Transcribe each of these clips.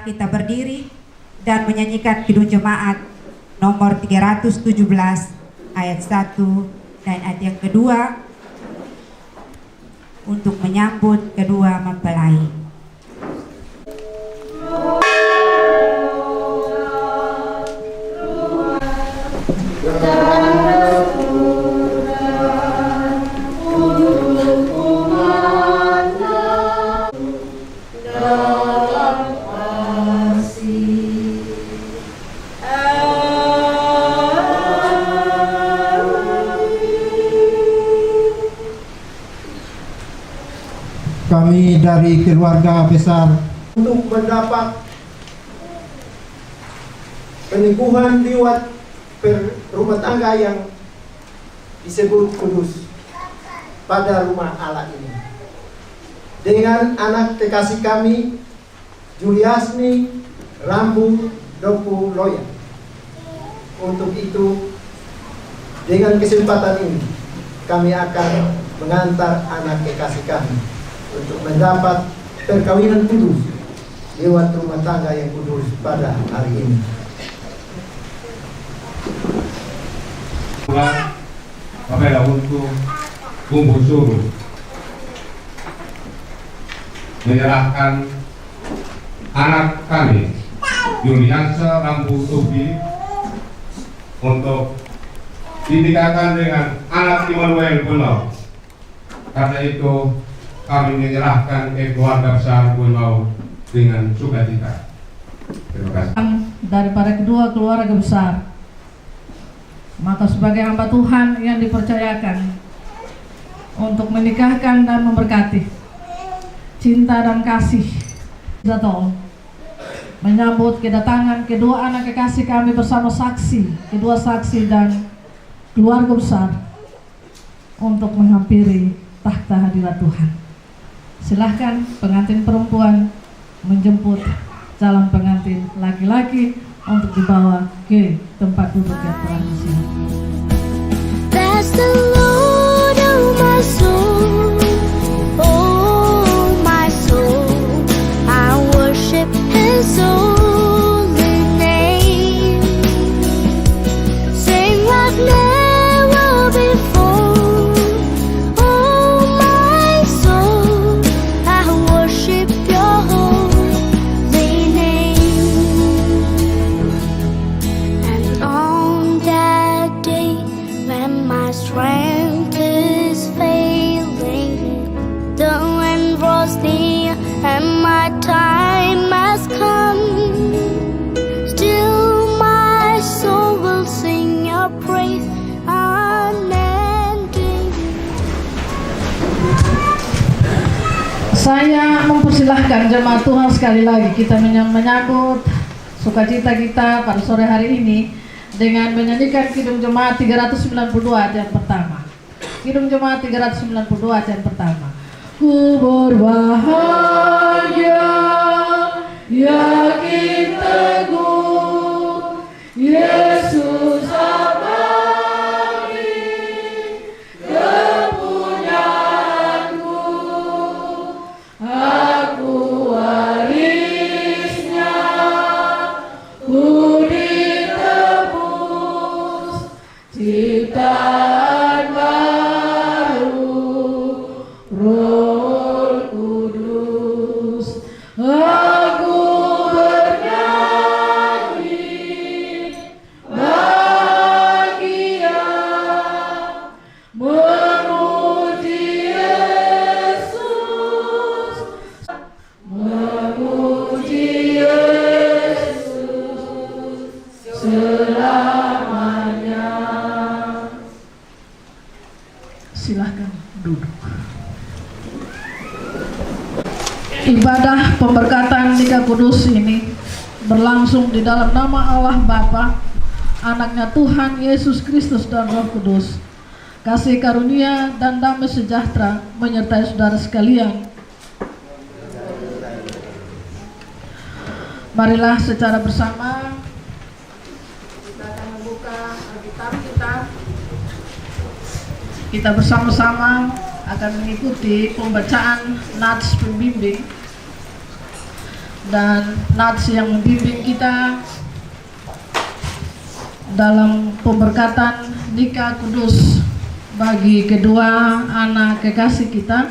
kita berdiri dan menyanyikan Kidung Jemaat nomor 317 ayat 1 dan ayat yang kedua untuk menyambut kedua mempelai. Kami dari keluarga besar untuk mendapat peneguhan lewat rumah tangga yang disebut kudus pada rumah Allah ini dengan anak kekasih kami Juliasni Rambu Dopu Loya. Untuk itu, dengan kesempatan ini kami akan mengantar anak kekasih kami untuk mendapat perkawinan kudus lewat rumah tangga yang kudus pada hari ini. Apabila untuk kumpul suruh menyerahkan anak kami Juliansa Rambu Tubi untuk dinikahkan dengan anak Immanuel Bunau. Karena itu kami menyerahkan keluarga besar Bunau dengan sukacita. Terima kasih. Daripada kedua keluarga besar, maka sebagai hamba Tuhan yang dipercayakan untuk menikahkan dan memberkati cinta dan kasih Zatol, menyambut kedatangan kedua anak kekasih kami bersama kedua saksi dan keluarga besar untuk menghampiri takhta hadirat Tuhan. Silahkan pengantin perempuan menjemput calon pengantin laki-laki untuk dibawa ke tempat duduk yang telah disiapkan. Bless the Lord, oh my soul, oh my soul, I worship His holy name. Sing like never before, oh my soul, I worship Your holy name. And on that day when my strength is failing, the end draws near and my time has come, still my soul will sing Your praise unending. Saya mempersilahkan jemaat Tuhan sekali lagi kita menyambut sukacita kita pada sore hari ini dengan menyanyikan Kidung Jemaat 392 ayat pertama. Kidung Jemaat 392 ayat pertama. Ku berbahagia, yakin teguh, Yesus abadi kepunyaanku, aku warisnya, ku ditebus, ciptaan baru, Roh Kudus, aku bernyanyi bahagia, memuji Yesus, memuji Yesus selamanya. Silahkan duduk. Ibadah pemberkatan nikah kudus ini berlangsung di dalam nama Allah Bapa, Anaknya Tuhan Yesus Kristus dan Roh Kudus. Kasih karunia dan damai sejahtera menyertai saudara sekalian. Marilah secara bersama kita akan membuka Alkitab kita. Kita bersama-sama akan mengikuti pembacaan nats pembimbing dan Nats yang membimbing kita dalam pemberkatan nikah kudus bagi kedua anak kekasih kita.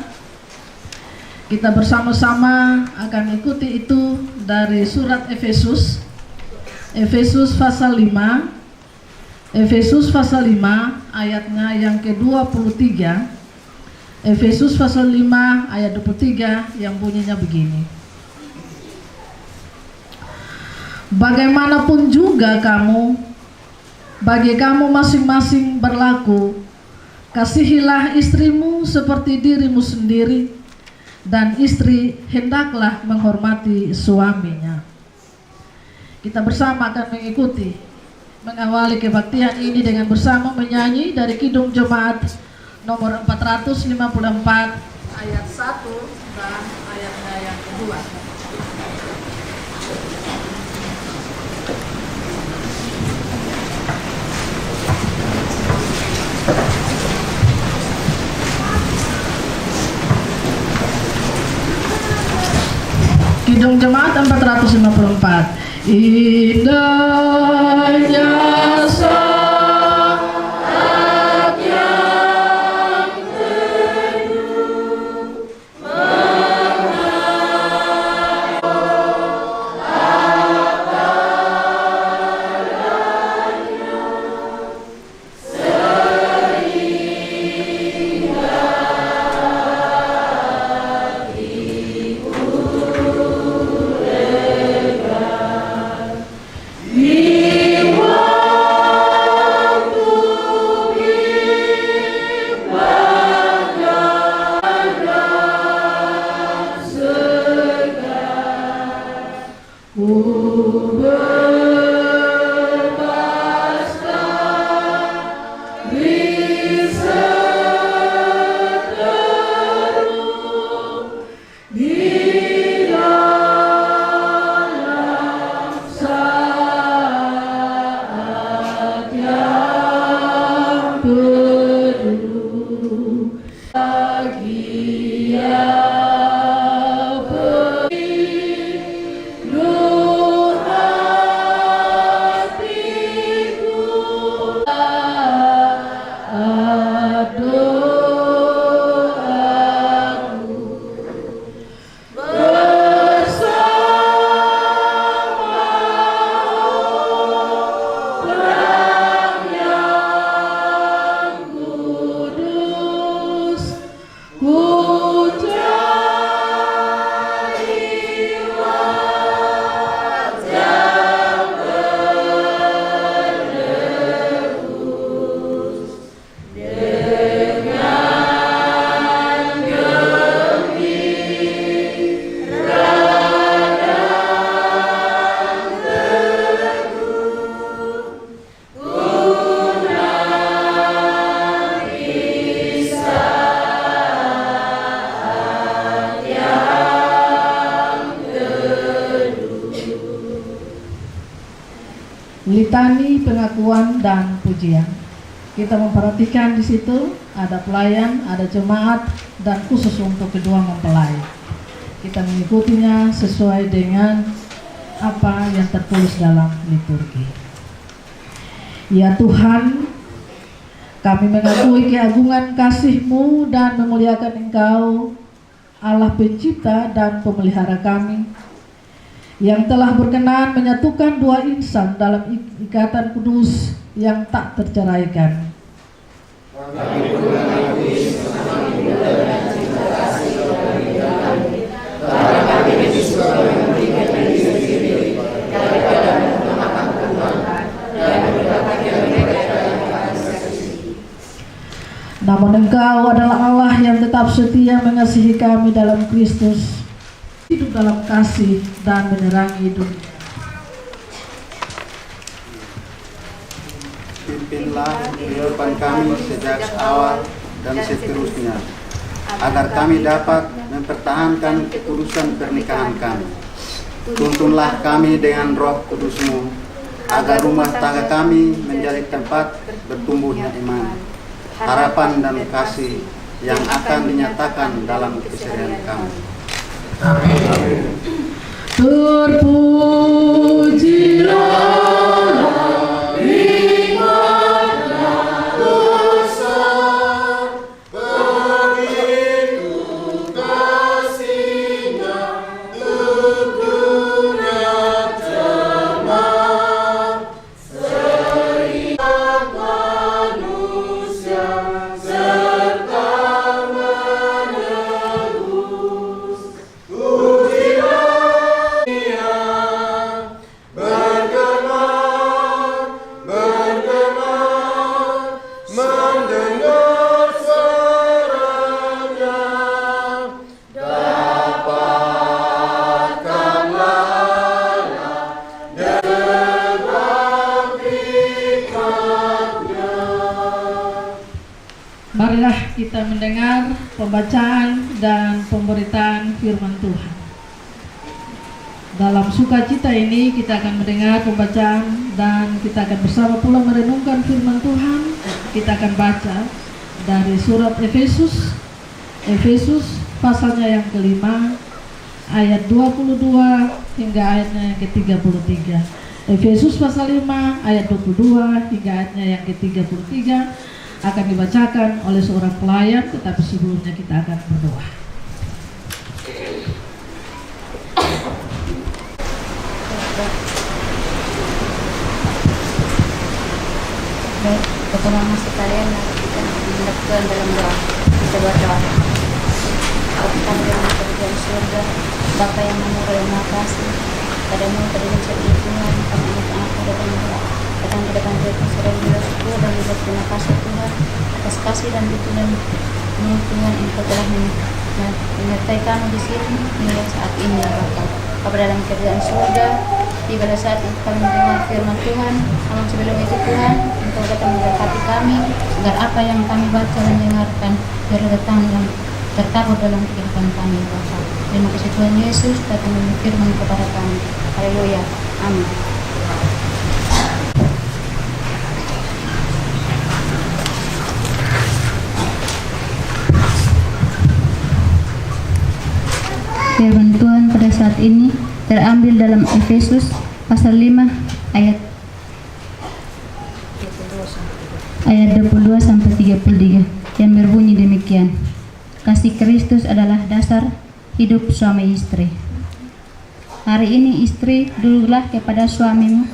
Kita bersama-sama akan ikuti itu dari surat Efesus pasal 5, Efesus pasal 5 ayatnya yang ke-23. Efesus pasal 5 ayat 23 yang bunyinya begini. Bagaimanapun juga bagi kamu masing-masing berlaku, kasihilah istrimu seperti dirimu sendiri, dan istri hendaklah menghormati suaminya. Kita bersama akan mengawali kebaktian ini dengan bersama menyanyi dari Kidung Jemaat nomor 454 ayat 1 dan ayatnya yang kedua. Kidung Jemaat 454. Indahnya saat yang teduh litani, pengakuan, dan pujian. Kita memperhatikan di situ ada pelayan, ada jemaat, dan khusus untuk kedua mempelai. Kita mengikutinya sesuai dengan apa yang tertulis dalam liturgi. Ya Tuhan, kami mengakui keagungan kasih-Mu dan memuliakan Engkau, Allah pencipta dan pemelihara kami, yang telah berkenan menyatukan dua insan dalam ikatan kudus yang tak terceraikan. Namun Engkau adalah Allah yang tetap setia mengasihi kami dalam Kristus, hidup dalam kasih dan menerangi dunia. Pimpinlah kehidupan kami sejak awal dan seterusnya, agar kami dapat mempertahankan kekudusan pernikahan kami. Tuntunlah kami dengan Roh Kudus-Mu, agar rumah tangga kami menjadi tempat bertumbuhnya iman, harapan dan kasih yang akan dinyatakan dalam keseharian kami. Terpujilah nikmatnya dosa, begitu kasihnya untuk dunia jemaat, seikat manusia serta menebus. Pujilah dia, bergema, mendengar suaranya, dapatkanlah Allah dan berikatnya. Marilah kita mendengar pembacaan dan pemberitaan firman Tuhan. Dalam sukacita ini kita akan mendengar pembacaan dan kita akan bersama pula merenungkan firman Tuhan. Kita akan baca dari surat Efesus pasalnya yang kelima ayat 22 hingga ayatnya yang ke-33. Efesus pasal 5 ayat 22 hingga ayatnya yang ke-33 akan dibacakan oleh seorang pelayan, tetapi sebelumnya kita akan berdoa. Baik, pertolongan sekalian, mari kita mendapatkan dalam doa. Kita berdoa. Bapa yang berada di surga, Bapa yang murah dan maha kasih, padamu terima kasih Tuhan, kami anak datang ke depan Tuhan sudah bersyukur dan juga terima kasih Tuhan atas kasih dan tuntunan Tuhan Engkau telah menyertai kami di sini hingga saat ini ya Bapa. Bapa dalam kerjaan surga, di pada saat kami mendengar firman Tuhan, namun sebelum itu Tuhan, Engkau datang memberkati kami agar apa yang kami baca dan dengarkan biar datang yang tertabur dalam kehidupan kami Bapa. Terima kasih Tuhan Yesus datang memberi firman kepada kami. Haleluya. Amin. Firman Tuhan pada saat ini terambil dalam Efesus pasal 5 ayat 22 sampai 33 yang berbunyi demikian. Kasih Kristus adalah dasar hidup suami istri. Hari ini istri, tunduklah kepada suamimu.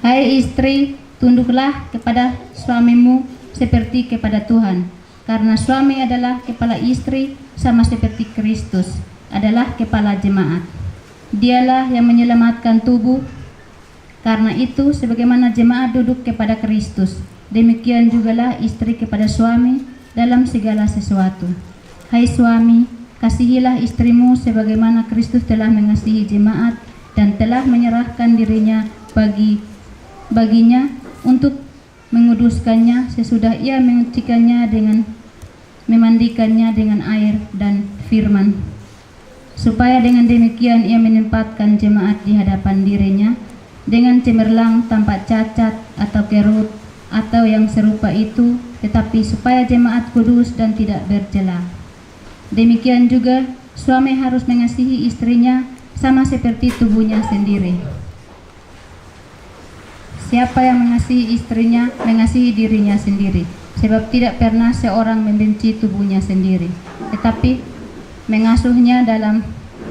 Hai istri, tunduklah kepada suamimu seperti kepada Tuhan. Karena suami adalah kepala istri sama seperti Kristus adalah kepala jemaat. Dialah yang menyelamatkan tubuh. Karena itu sebagaimana jemaat duduk kepada Kristus, demikian jugalah istri kepada suami dalam segala sesuatu. Hai suami, kasihilah istrimu sebagaimana Kristus telah mengasihi jemaat dan telah menyerahkan dirinya baginya untuk menguduskannya sesudah ia menyucikannya dengan memandikannya dengan air dan firman, supaya dengan demikian ia menempatkan jemaat di hadapan dirinya dengan cemerlang tanpa cacat atau kerut atau yang serupa itu, tetapi supaya jemaat kudus dan tidak bercela. Demikian juga suami harus mengasihi istrinya sama seperti tubuhnya sendiri. Siapa yang mengasihi istrinya, mengasihi dirinya sendiri. Sebab tidak pernah seorang membenci tubuhnya sendiri, tetapi mengasuhnya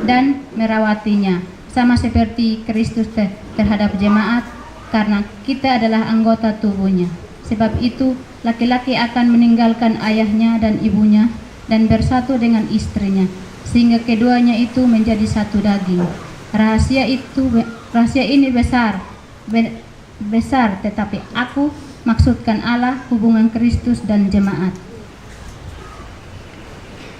dan merawatinya, sama seperti Kristus terhadap jemaat, karena kita adalah anggota tubuhnya. Sebab itu, laki-laki akan meninggalkan ayahnya dan ibunya, dan bersatu dengan istrinya, sehingga keduanya itu menjadi satu daging. Rahasia ini besar, tetapi aku maksudkan Allah, hubungan Kristus dan jemaat.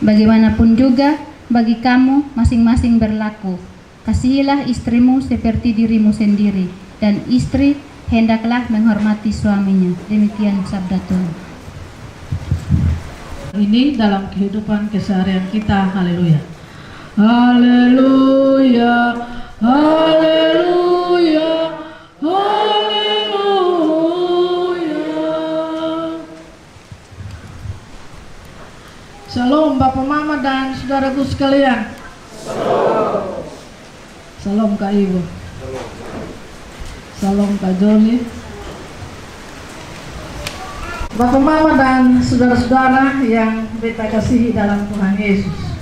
Bagaimanapun juga bagi kamu masing-masing berlaku. Kasihilah istrimu seperti dirimu sendiri, dan istri hendaklah menghormati suaminya. Demikian sabda Tuhan. Ini dalam kehidupan keseharian kita. Haleluya. Haleluya. Haleluya. Shalom Bapak Mama dan saudaraku sekalian. Shalom. Salam Kak Ibu. Salam Kak Joni. Bapak Mama dan saudara-saudara yang beta kasihi dalam Tuhan Yesus.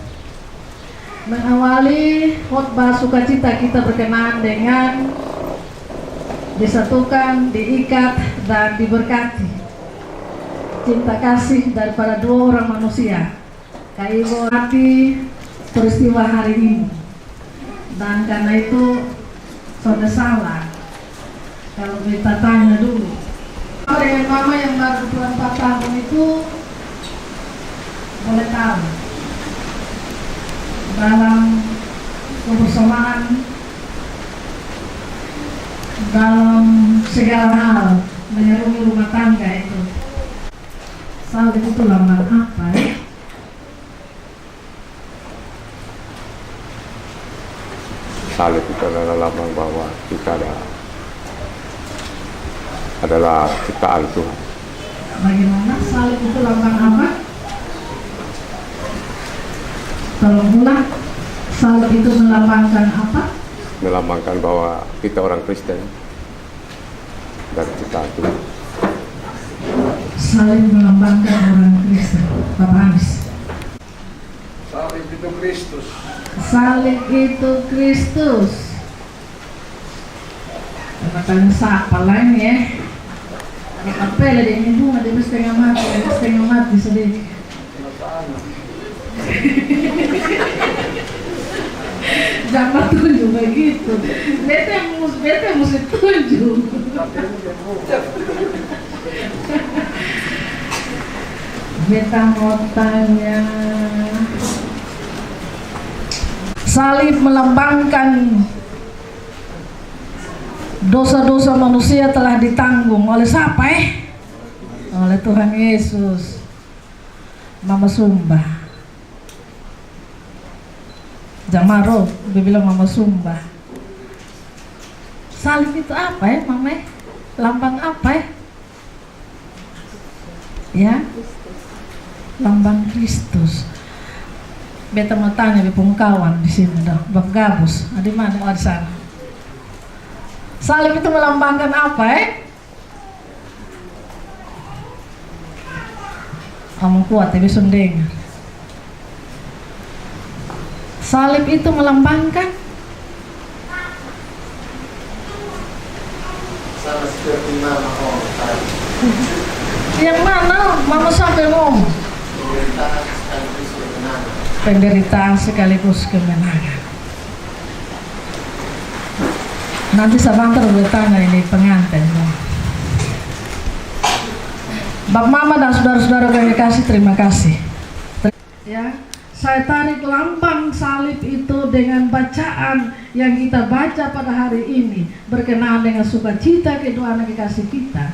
Mengawali khotbah sukacita kita berkenaan dengan disatukan, diikat, dan diberkati. Cinta kasih daripada dua orang manusia. Kak Ibu hati peristiwa hari ini. Dan karena itu sudah salah kalau kita tanya dulu. Dengan mama yang baru 24 tahun itu boleh tahu dalam kebersamaan, dalam segala hal menyerupi rumah tangga itu. Salib itu lambang apa ya? Salib itu adalah lambang bahwa kita adalah ciptaan Tuhan. Bagaimana salib itu lambang apa? Tolong ulang. Salib itu melambangkan apa? Melambangkan bahwa kita orang Kristen dan ciptaan Tuhan. Salib melambangkan orang Kristen. Bapak Hamis. Salib itu Kristus. Salib itu Kristus. Katanya siapa lain ya? Apa lah dia ini bunga dia setengah mati sedikit. Jangan tunjuk begitu. Beta mesti tunjuk. Beta mau tanya. Salib melambangkan dosa-dosa manusia telah ditanggung oleh siapa Oleh Tuhan Yesus. Mama Sumba. Jamaro, dia bilang Mama Sumba. Salib itu apa Mama? Lambang apa Ya? Lambang Kristus. Beta mau tanya di pengkawan di sini dah, Bang Gabus. Di mana? Di sana. Salib itu melambangkan apa Kamu kuat tapi dengar. Salib itu melambangkan Sama seperti mama yang mana? Mama sampai ngomong penderitaan sekaligus kemenangan. Nanti sebentar boleh tanya ini pengantin. Bapak Mama dan saudara-saudara kami kasih, terima kasih. Ya, saya tarik lambang salib itu dengan bacaan yang kita baca pada hari ini berkenaan dengan sukacita kedua anak kekasih kita.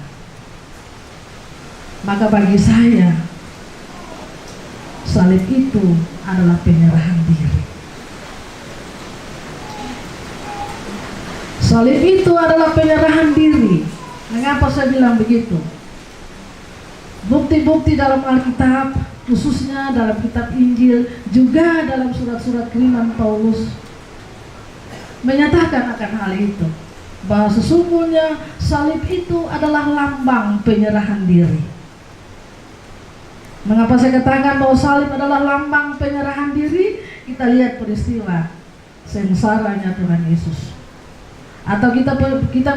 Maka bagi saya salib itu adalah penyerahan diri. Salib itu adalah penyerahan diri. Mengapa saya bilang begitu? Bukti-bukti dalam Alkitab, khususnya dalam kitab Injil, juga dalam surat-surat kiriman Paulus, menyatakan akan hal itu, bahwa sesungguhnya salib itu adalah lambang penyerahan diri. Mengapa saya katakan bahwa salib adalah lambang penyerahan diri? Kita lihat peristiwa sengsaranya Tuhan Yesus. Atau kita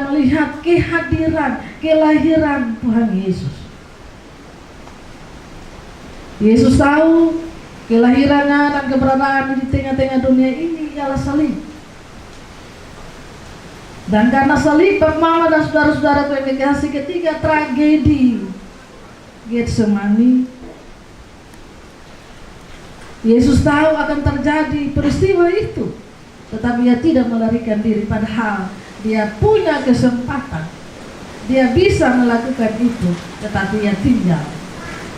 melihat kehadiran, kelahiran Tuhan Yesus. Yesus tahu kelahirannya dan keberadaan di tengah-tengah dunia ini ialah salib. Dan karena salib, Bapak Mama dan saudara-saudara yang dikasih, ketika tragedi Getsemani, Yesus tahu akan terjadi peristiwa itu, tetapi dia tidak melarikan diri, padahal dia punya kesempatan, dia bisa melakukan itu, tetapi dia tinggal,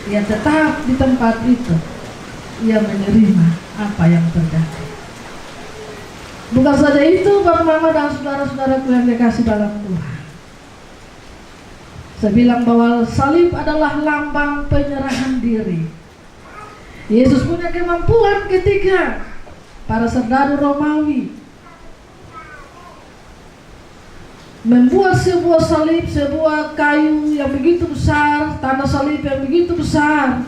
dia tetap di tempat itu, ia menerima apa yang terjadi. Bukan saja itu, Bapak Mama dan saudara-saudaraku yang dikasih dalam Tuhan, saya bilang bahwa salib adalah lambang penyerahan diri. Yesus punya kemampuan ketika para serdadu Romawi membuat sebuah salib, sebuah kayu yang begitu besar, tanda salib yang begitu besar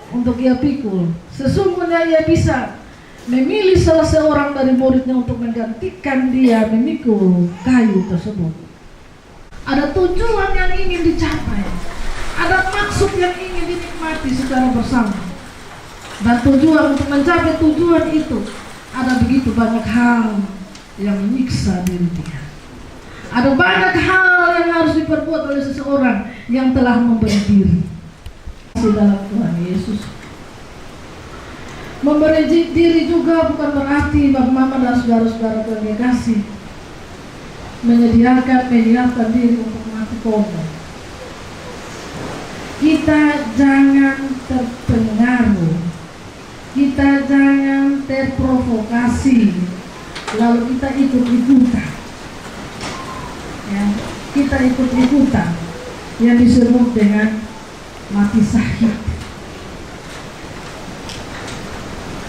untuk ia pikul. Sesungguhnya ia bisa memilih salah seorang dari muridnya untuk menggantikan dia memikul kayu tersebut. Ada tujuan yang ingin dicapai, ada maksud yang ingin dinikmati secara bersama. Dan tujuan untuk mencapai tujuan itu, ada begitu banyak hal yang menyiksa diri dia. Ada banyak hal yang harus diperbuat oleh seseorang yang telah memberi diri di dalam Tuhan Yesus. Memberi diri juga bukan berarti Bapak Mama dan saudara-saudara yang kasih menyiapkan diri untuk mati korban. Kita jangan terpengaruh, kita jangan terprovokasi, lalu kita ikut-ikutan. Ya, kita ikut-ikutan yang disebut dengan mati syahid.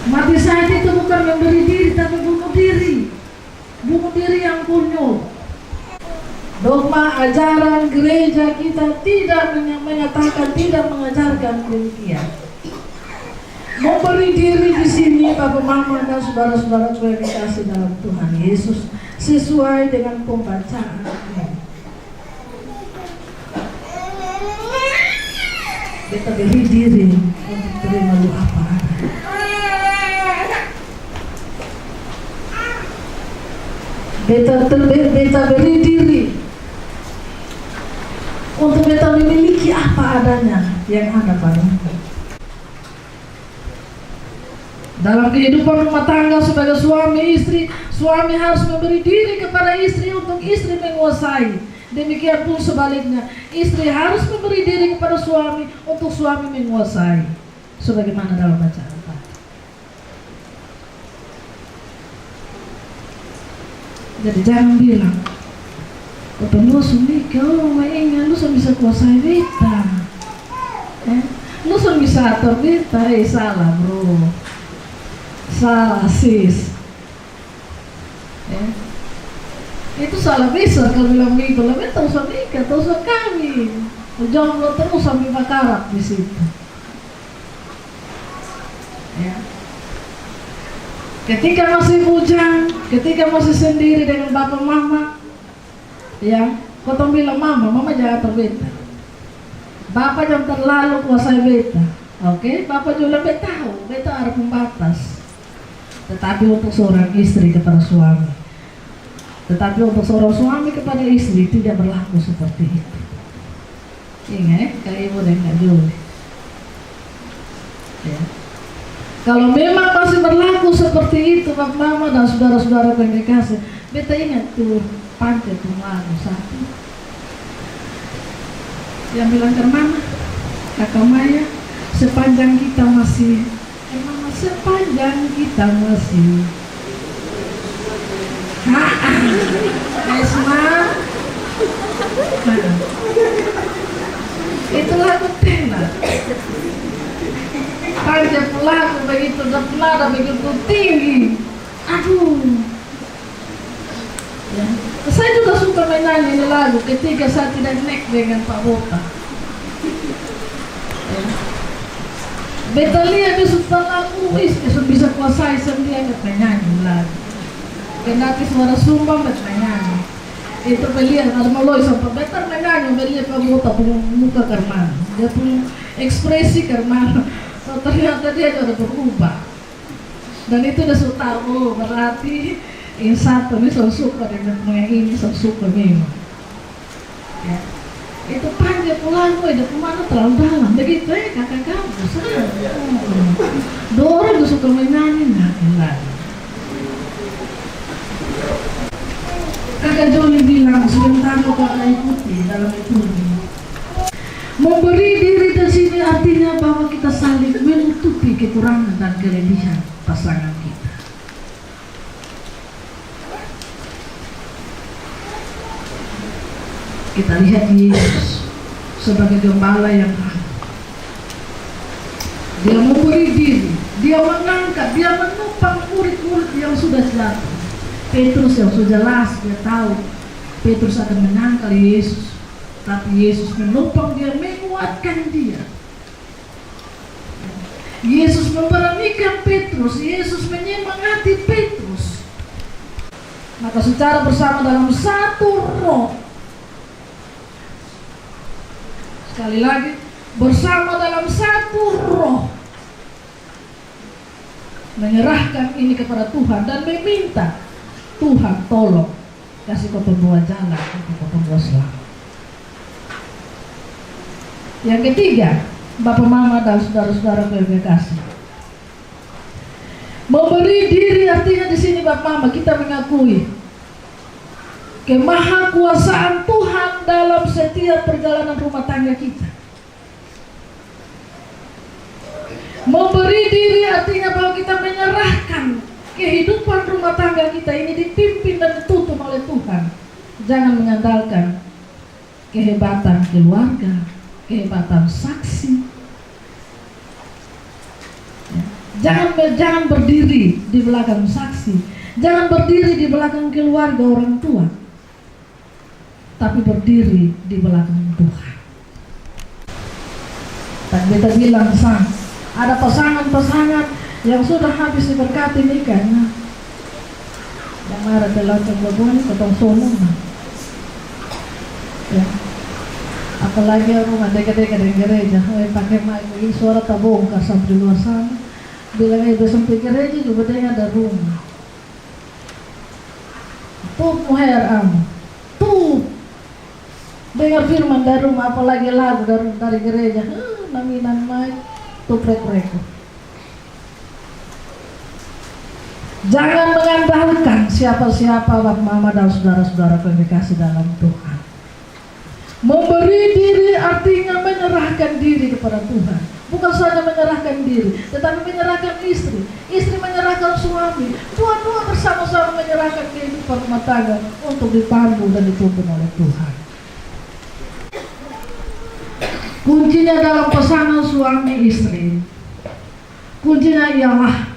Mati syahid itu bukan memberi diri, tapi bunuh diri. Bunuh diri yang konyol. Dogma ajaran gereja kita tidak menyatakan, tidak mengajarkan demikian. Memberi diri di sini Bapak Mama dan saudara-saudara yang dikasih dalam Tuhan Yesus sesuai dengan pembacaan. Kita beri diri untuk terima lu apa adanya. Beta beri diri untuk beta memiliki apa adanya yang ada padamu. Dalam kehidupan rumah tangga sebagai suami istri, suami harus memberi diri kepada istri untuk istri menguasai. Demikian pun sebaliknya, istri harus memberi diri kepada suami untuk suami menguasai. Sebagaimana dalam bacaan tadi. Jadi jangan bilang, lu suami kau mainnya, lu bisa kuasai beta. Lu bisa atur beta, salah bro. Salah sis. Itu salah besar kalau bilang begitu. Lebih tak usah nikah, tak usah kawin. Jomblo terus sampai bakarat di situ. Ya. Ketika masih bujang, ketika masih sendiri dengan bapak mama, ya, kau bilang mama jangan atur beta. Bapak jangan terlalu kuasai beta. Oke, bapak juga lebih tahu, beta ada pembatas. Tetapi untuk seorang istri kepada suami, tetapi untuk seorang suami kepada istri tidak berlaku seperti itu. Ingat, kayak ibu dan Kak Juli. Ya. Kalau memang masih berlaku seperti itu, Bapak Mama dan saudara-saudara yang dikasih, beta ingat tuh pantai tuh lagu satu. Yang bilang ke mana? Kakak Maya, sepanjang kita masih sepanjang kita masih Esma itu lagu tenang panjang lagu begitu nada begitu tinggi. Aduh ya. Saya juga suka menyanyi lagu ketika saya tidak naik dengan Pak Bota ya. Beta lihat besok lagu bisa kuasai sendiri nggak nyanyi lagi. Kendati suara sumbang beta nyanyi. Itu beliau ada maloi sampai beta nyanyi beliau kamu tak punya muka karman. Dia punya ekspresi karman. So, ternyata dia sudah berubah. Dan itu udah sudah tahu berarti yang satu ini so suka dengan yang ini so suka memang. Ya. Itu panjang pulang gue, udah kemana terlalu dalam begitu ya kakak kamu dua orang juga suka menyanyi kakak Joli bilang sebentar kakak ikuti dalam itu memberi diri di sini artinya bahwa kita saling menutupi kekurangan dan kelebihan pasangan kita. Kita lihat Yesus sebagai gembala yang baik. Dia memberi diri, dia mengangkat, dia menopang murid-murid yang sudah jatuh. Petrus yang sudah jelas dia tahu Petrus akan menyangkal Yesus, tapi Yesus menopang dia, menguatkan dia. Yesus memberanikan Petrus, Yesus menyemangati Petrus. Maka secara bersama dalam satu roh, sekali lagi, bersama dalam satu roh, menyerahkan ini kepada Tuhan dan meminta, Tuhan tolong kasih kau pembawa jalan untuk kau pembawa selamat. Yang ketiga, Bapak Mama dan saudara-saudara yang kasih, memberi diri artinya di sini Bapak Mama kita mengakui kemahakuasaan Tuhan dalam setiap perjalanan rumah tangga kita. Memberi diri artinya bahwa kita menyerahkan kehidupan rumah tangga kita ini dipimpin dan dituntun oleh Tuhan. Jangan mengandalkan kehebatan keluarga, kehebatan saksi. Jangan berdiri di belakang saksi, jangan berdiri di belakang keluarga orang tua, tapi berdiri di belakang Tuhan. Dan kita bilang ada pasangan-pasangan yang sudah habis diberkati nikahnya, yang ada dalam pembaguan ketong sono, ya. Apalagi rumah dekat-dekat dengan gereja, pakai mic ini suara tabongkar sampai di luar sana. Bilang itu sampai gereja juga dia ada rumah. Tuh muher tuh dengar firman dari rumah, apalagi lagu dari gereja, naminan mic, tuh prek-prek. Jangan mengandalkan siapa-siapa Bapak Mama dan saudara-saudara yang dikasih dalam Tuhan. Memberi diri artinya menyerahkan diri kepada Tuhan. Bukan saja menyerahkan diri, tetapi menyerahkan istri. Istri menyerahkan suami. Dua-dua bersama-sama menyerahkan kehidupan rumah tangga untuk dipandu dan dituntun oleh Tuhan. Kuncinya dalam pasangan suami istri, kuncinya ialah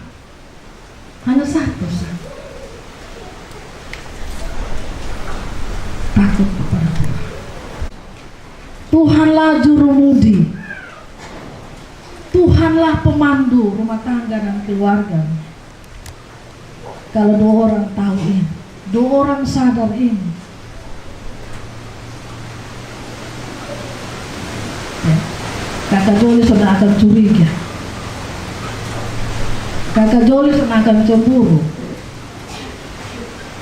hanya satu saja. Takut kepada Tuhan. Tuhanlah jurumudi, Tuhanlah pemandu rumah tangga dan keluarga. Kalau dua orang tahu ini, dua orang sadar ini, ya, kakak Joli sudah akan curiga, kakak Joli sudah akan cemburu.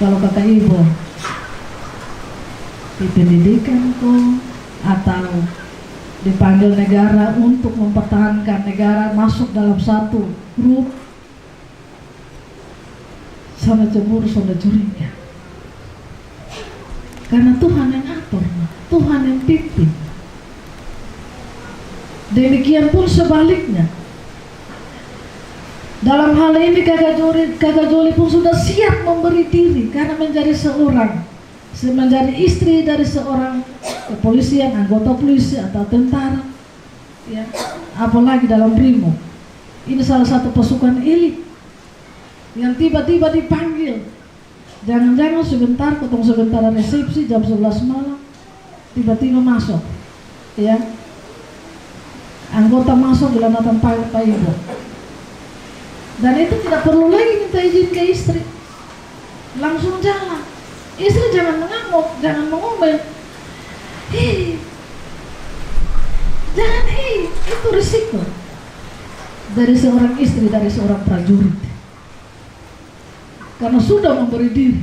Kalau kakak ibu di pendidikan kok, atau dipanggil negara untuk mempertahankan negara masuk dalam satu grup, sana cemburu, sana curiga. Karena Tuhan yang atur, Tuhan yang pimpin. Demikian pun sebaliknya. Dalam hal ini kakak Joli pun sudah siap memberi diri karena menjadi istri dari seorang kepolisian, anggota polisi atau tentara, ya, apalagi dalam BRIMO. Ini salah satu pasukan elit yang tiba-tiba dipanggil. Jangan-jangan sebentar resepsi jam 11 malam, tiba-tiba masuk, ya, anggota masuk dalam natan Pak Ibu. Dan itu tidak perlu lagi minta izin ke istri, langsung jalan. Istri jangan mengamuk, jangan mengomel. Jangan itu risiko dari seorang istri, dari seorang prajurit. Karena sudah memberi diri.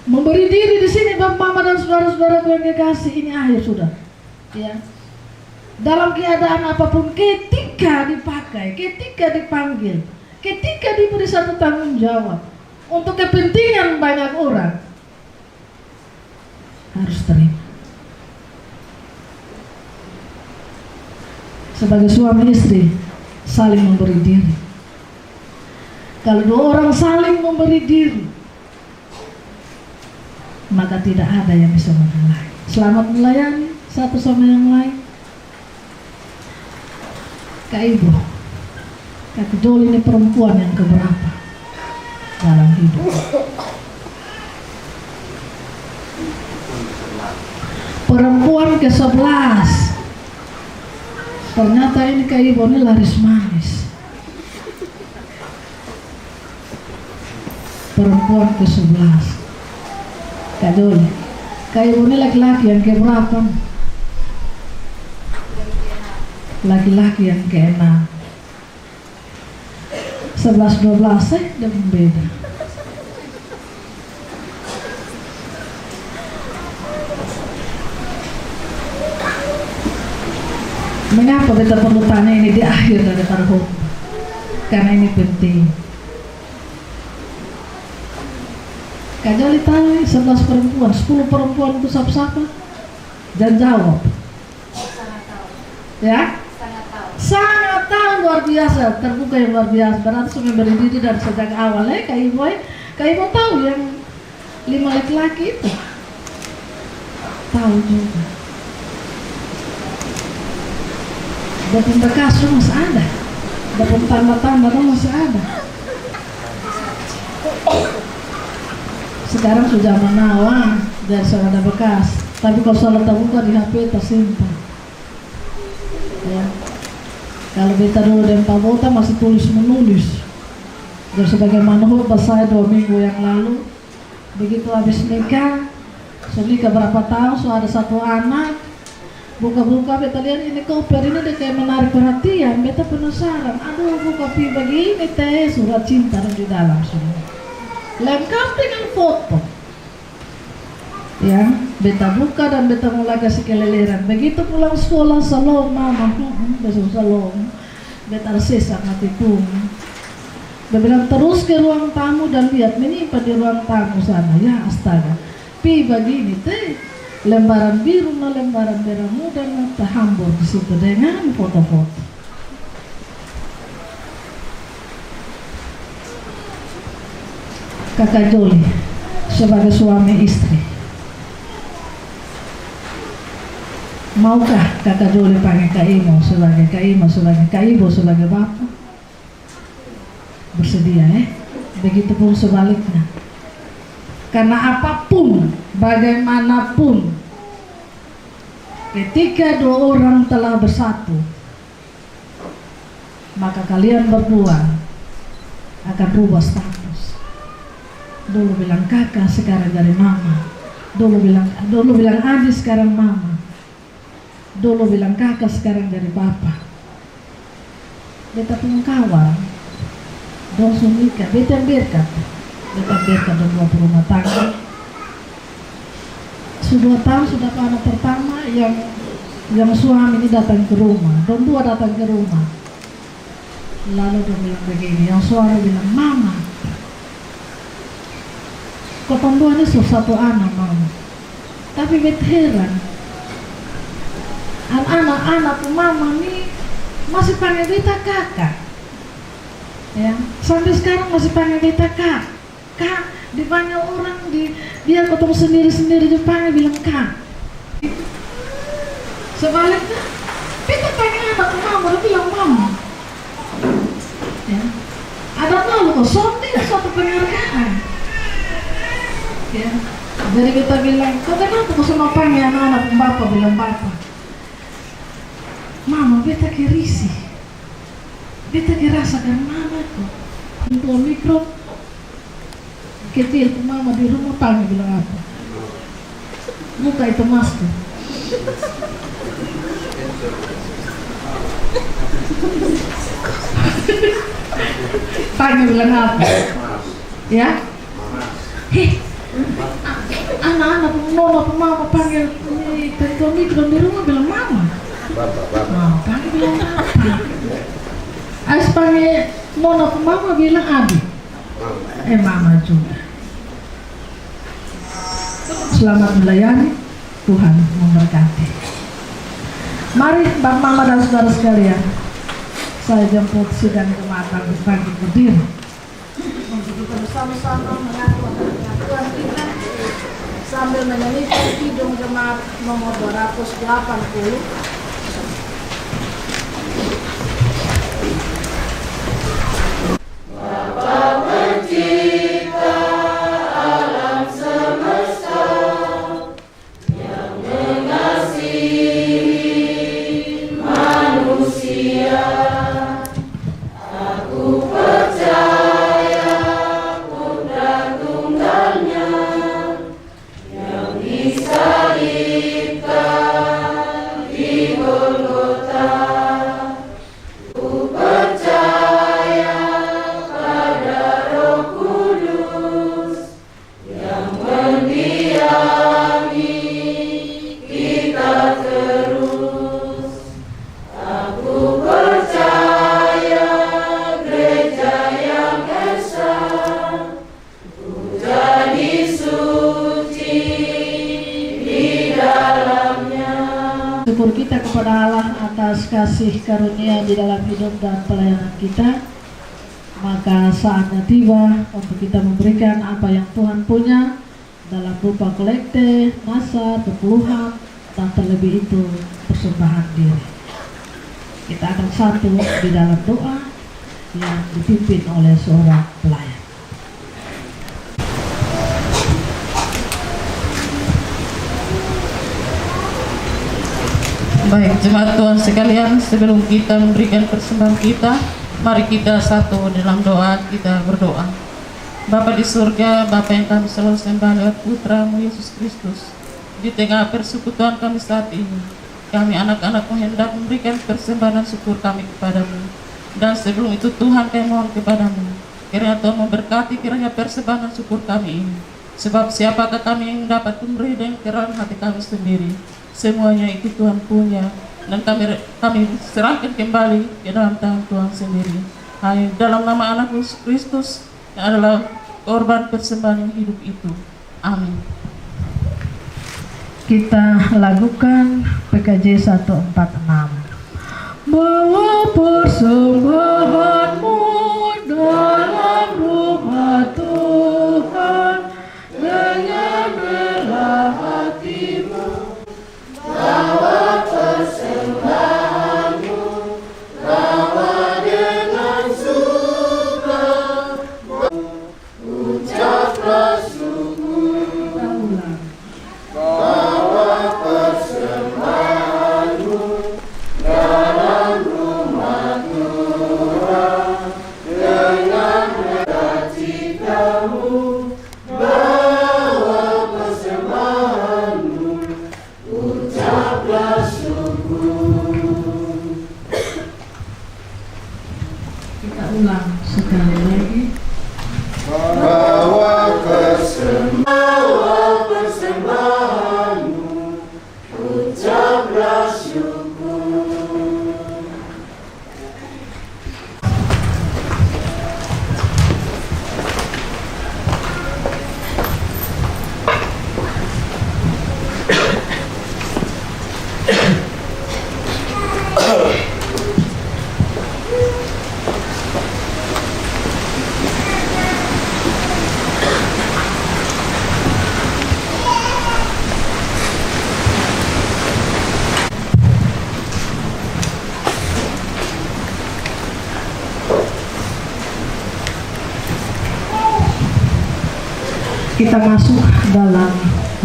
Memberi diri di sini Bapak Mama dan saudara-saudara yang dikasih, ini akhir sudah. Ya. Dalam keadaan apapun, ketika dipakai, ketika dipanggil, ketika diberi satu tanggung jawab untuk kepentingan banyak orang, harus terima. Sebagai suami istri, saling memberi diri. Kalau dua orang saling memberi diri, maka tidak ada yang bisa menghalangi. Selamat melayani satu sama yang lain. Kak Ibu, Kak Joli ini perempuan yang keberapa dalam hidup. Perempuan ke-11. Ternyata ini Kak Ibu ini laris manis. Perempuan ke-11. Kak Doli. Kak Ibu ini laki-laki yang ke-berapa? Laki-laki yang ke-6. 11-12 dia berbeda. Mengapa kita perlu tanya ini di akhir daripada khotbah? Karena ini penting. Kak Jali tanya 11 perempuan, 10 perempuan itu siapa? Dan jawab. Ya? Sangat tahu, luar biasa, terbuka yang luar biasa. Berarti sudah berdiri dari sejak awal ya Kak Ibu. Kak Ibu tahu yang 5 laki-laki itu? Tahu juga. Dapur bekas masih ada, dapur tanda-tanda masih ada. Sekarang sudah menawan dari saudara bekas, tapi kalau salah terbuka di HP tersimpan. Ya. Kalau beta dulu dan Pak Bota masih tulis menulis. Dan sebagaimana khotbah saya 2 minggu yang lalu, begitu habis nikah, sudah nikah berapa tahun, sudah ada 1 anak. Buka-buka beta lihat ini koper ini dia kayak menarik perhatian, beta penasaran. Aduh, buka pi begini teh surat cinta di dalam semua. Lengkap dengan foto. Ya, beta buka dan beta mulai kasih keleleran. Begitu pulang sekolah salom mama, besok salom. Beta sesak mati pun. Dia bilang terus ke ruang tamu dan lihat menyimpan di ruang tamu sana. Ya astaga, pi begini teh. Lembaran biru na lembaran merah muda na terhambur di situ dengan foto-foto. Kakak Joli sebagai suami istri, maukah Kakak Joli panggil Kak Imo sebagai Kak Imo sebagai Kak Ibu sebagai bapak? Bersedia Begitupun sebaliknya. Karena apapun, bagaimanapun, ketika 2 orang telah bersatu, maka kalian berdua akan rubah status. Dulu bilang kakak, sekarang dari mama. Dulu bilang adik, sekarang mama. Dulu bilang kakak, sekarang dari papa. Beta punya kawan, dong sunika, beta berkat. Beta dan 20 rumah tangga. Sudah tahun sudah anak pertama yang suami ini datang ke rumah, dan 2 datang ke rumah. Lalu dia bilang begini, yang suami bilang, mama, kotong 2 ini 1 anak mama. Tapi beta heran, anak-anak mama ini masih panggil beta kakak. Ya, sampai sekarang masih panggil beta kak. Kak, dipanggil orang, dia ketemu sendiri-sendiri dipanggil bilang kak. Sebaliknya, kita panggil anak mama, dia bilang mama. Ya. Ada malu kok, tidak suatu penghargaan. Ya. Jadi kita bilang, kau kenapa kau sama panggil anak-anak bapak, bilang bapak. Mama, beta risih. Beta rasakan mama kok. Untuk mikro kecil mama di rumah panggil bilang apa? Buka itu masker. Panggil bilang apa? Ya? Heh, anak-anak nona mama panggil ketua mikro di rumah bilang mama. Nah, panggil bilang apa? Ais panggil nona mama bilang abi. Mama juga. Selamat melayani, Tuhan memberkati. Mari Bang Mama dan saudara sekalian, saya jemput sidang jemaat bangkit berdiri untuk kita bersama-sama mengaku pengakuan kita sambil menyanyikan kidung jemaat nomor 280. Pencipta alam semesta yang mengatur atas kasih karunia di dalam hidup dan pelayanan kita. Maka saatnya tiba untuk kita memberikan apa yang Tuhan punya dalam rupa kolekte, nasar, perpuluhan, dan terlebih itu persembahan diri. Kita akan satu di dalam doa yang dipimpin oleh seorang pelayan. Baik, jemaat Tuhan sekalian, sebelum kita memberikan persembahan kita, mari kita satu dalam doa, kita berdoa. Bapa di surga, Bapa yang kami selalu sembah lewat Putra-Mu Yesus Kristus, di tengah persekutuan kami saat ini, kami anak-anak-Mu hendak memberikan persembahan syukur kami kepadamu. Dan sebelum itu Tuhan, kami mohon kepadamu, kiranya Tuhan memberkati kiranya persembahan syukur kami ini. Sebab siapakah kami yang dapat memberi dengan keran hati kami sendiri? Semuanya itu Tuhan punya, dan kami serahkan kembali ke dalam tangan Tuhan sendiri. Hanya dalam nama Anak Yesus Kristus yang adalah korban persembahan yang hidup itu. Amin. Kita lakukan PKJ 146. Bawa persembahanmu dalam rumah Tuhan dengan rela hatimu. Bawa persembahanmu, bawa dengan suka, ucaplah syukur. Bawa persembahanmu dalam rumah Tuhan dengan sukacitamu. Bawa persembahanmu, ucaplah syukur. Kita ulang sekali lagi. Bawa persembahanmu, ucaplah syukur. Kita masuk dalam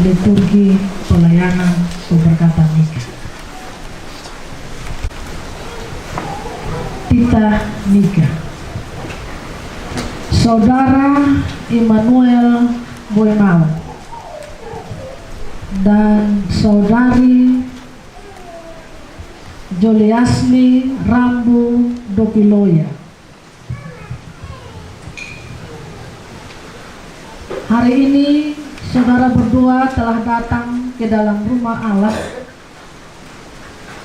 liturgi pelayanan pemberkatan nikah. Tita nikah. Saudara Immanuel Boimau dan saudari Juliasni Rambu Dopiloya. Hari ini saudara berdua telah datang ke dalam rumah Allah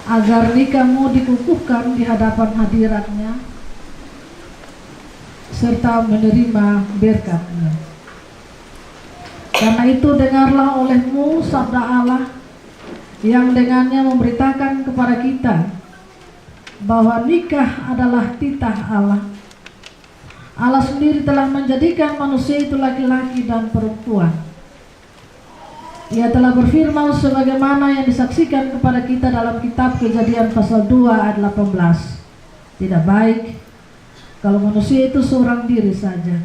agar nikahmu dikukuhkan di hadapan hadiratnya serta menerima berkat-Nya. Karena itu dengarlah olehmu sabda Allah yang dengannya memberitakan kepada kita bahwa nikah adalah titah Allah. Allah sendiri telah menjadikan manusia itu laki-laki dan perempuan. Ia telah berfirman sebagaimana yang disaksikan kepada kita dalam kitab Kejadian pasal 2 ayat 18. Tidak baik kalau manusia itu seorang diri saja.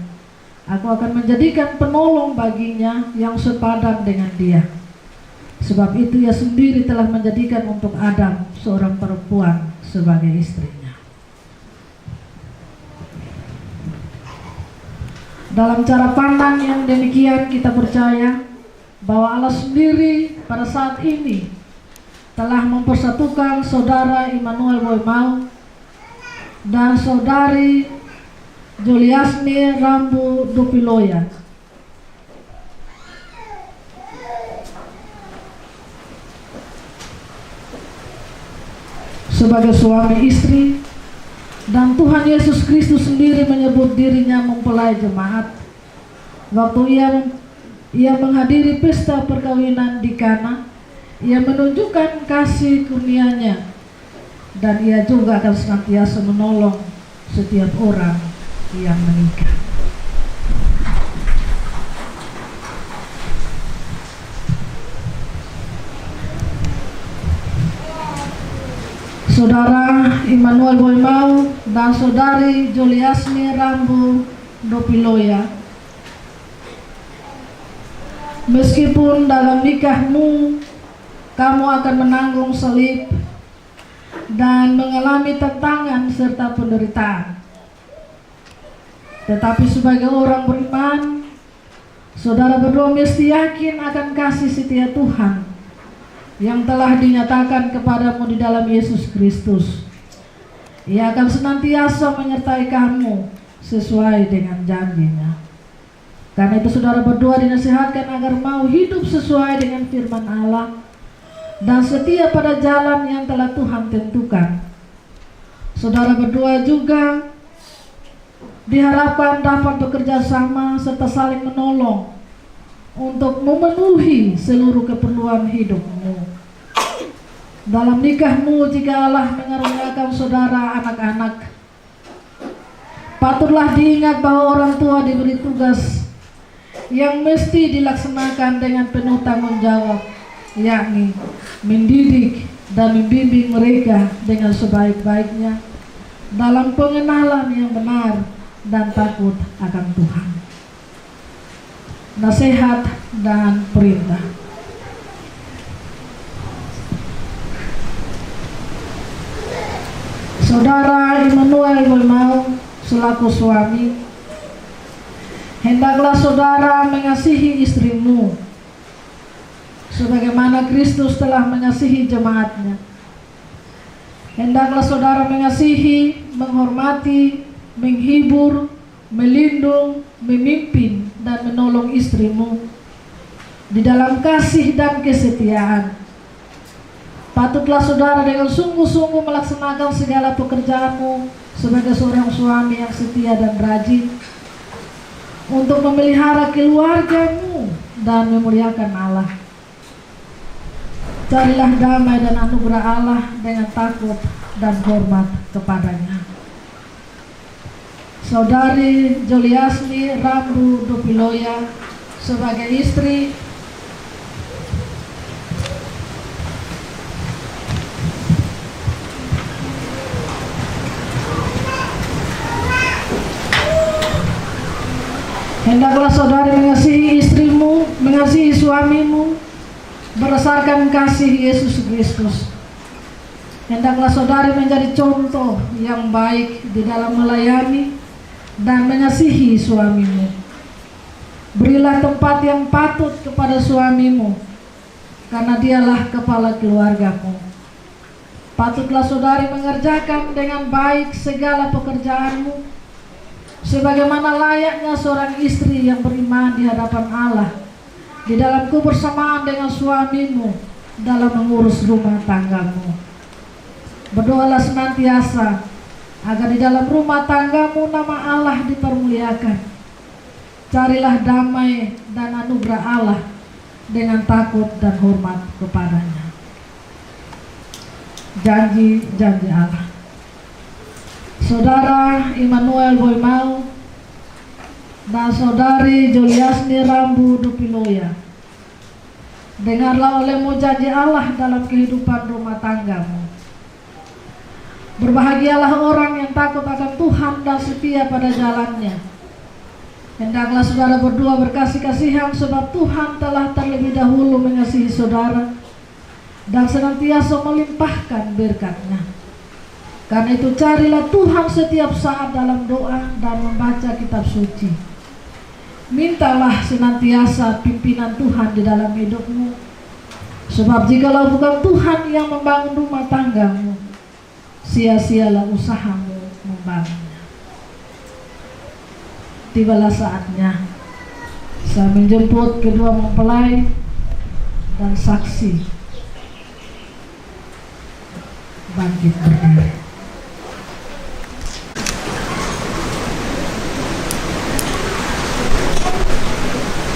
Aku akan menjadikan penolong baginya yang sepadan dengan dia. Sebab itu ia sendiri telah menjadikan untuk Adam seorang perempuan sebagai istrinya. Dalam cara pandang yang demikian kita percaya bahwa Allah sendiri pada saat ini telah mempersatukan saudara Immanuel Boimau dan saudari Juliasni Rambu Dopiloya sebagai suami istri. Dan Tuhan Yesus Kristus sendiri menyebut dirinya mempelai jemaat waktu ia menghadiri pesta perkawinan di Kana. Ia menunjukkan kasih kurnia-Nya dan ia juga akan senantiasa menolong setiap orang yang menikah. Saudara Immanuel Boimau dan Saudari Juliasni Rambu Dopiloya, meskipun dalam nikahmu kamu akan menanggung salib dan mengalami tantangan serta penderitaan, tetapi sebagai orang beriman, saudara berdua mesti yakin akan kasih setia Tuhan yang telah dinyatakan kepadamu di dalam Yesus Kristus. Ia akan senantiasa menyertai kamu sesuai dengan janjinya. Karena itu saudara berdua dinasihatkan agar mau hidup sesuai dengan firman Allah dan setia pada jalan yang telah Tuhan tentukan. Saudara berdua juga diharapkan dapat bekerja sama serta saling menolong untuk memenuhi seluruh keperluan hidupmu. Dalam nikahmu, jika Allah mengaruniakan saudara anak-anak, patutlah diingat bahwa orang tua diberi tugas yang mesti dilaksanakan dengan penuh tanggung jawab, yakni mendidik dan membimbing mereka dengan sebaik-baiknya dalam pengenalan yang benar dan takut akan Tuhan. Nasihat dan perintah. Saudara Immanuel Boimau selaku suami, hendaklah saudara mengasihi istrimu sebagaimana Kristus telah mengasihi jemaatnya. Hendaklah saudara mengasihi, menghormati, menghibur, melindung, memimpin, dan menolong istrimu di dalam kasih dan kesetiaan. Patutlah saudara dengan sungguh-sungguh melaksanakan segala pekerjaanmu sebagai seorang suami yang setia dan rajin untuk memelihara keluargamu dan memuliakan Allah. Carilah damai dan anugerah Allah dengan takut dan hormat kepadanya. Saudari Juliasni Rambu Dopiloya sebagai istri, hendaklah saudari mengasihi istrimu, mengasihi suamimu berdasarkan kasih Yesus Kristus. Hendaklah saudari menjadi contoh yang baik di dalam melayani dan mengasihi suamimu. Berilah tempat yang patut kepada suamimu, karena dialah kepala keluargamu. Patutlah saudari mengerjakan dengan baik segala pekerjaanmu sebagaimana layaknya seorang istri yang beriman di hadapan Allah di dalam kebersamaan dengan suamimu dalam mengurus rumah tanggamu. Berdoalah senantiasa agar di dalam rumah tanggamu nama Allah dipermuliakan. Carilah damai dan anugerah Allah dengan takut dan hormat kepadanya. Janji-janji Allah. Saudara Immanuel Boimau dan saudari Juliasni Rambu Dopiloya, dengarlah olehmu janji Allah dalam kehidupan rumah tanggamu. Berbahagialah orang yang takut akan Tuhan dan setia pada jalannya. Hendaklah saudara berdua berkasih-kasihan sebab Tuhan telah terlebih dahulu mengasihi saudara dan senantiasa melimpahkan berkat-Nya. Karena itu carilah Tuhan setiap saat dalam doa dan membaca kitab suci. Mintalah senantiasa pimpinan Tuhan di dalam hidupmu, sebab jikalau bukan Tuhan yang membangun rumah tanggamu, sia-sialah usahamu membangunnya. Tibalah saatnya saya menjemput kedua mempelai dan saksi bangkit berdiri.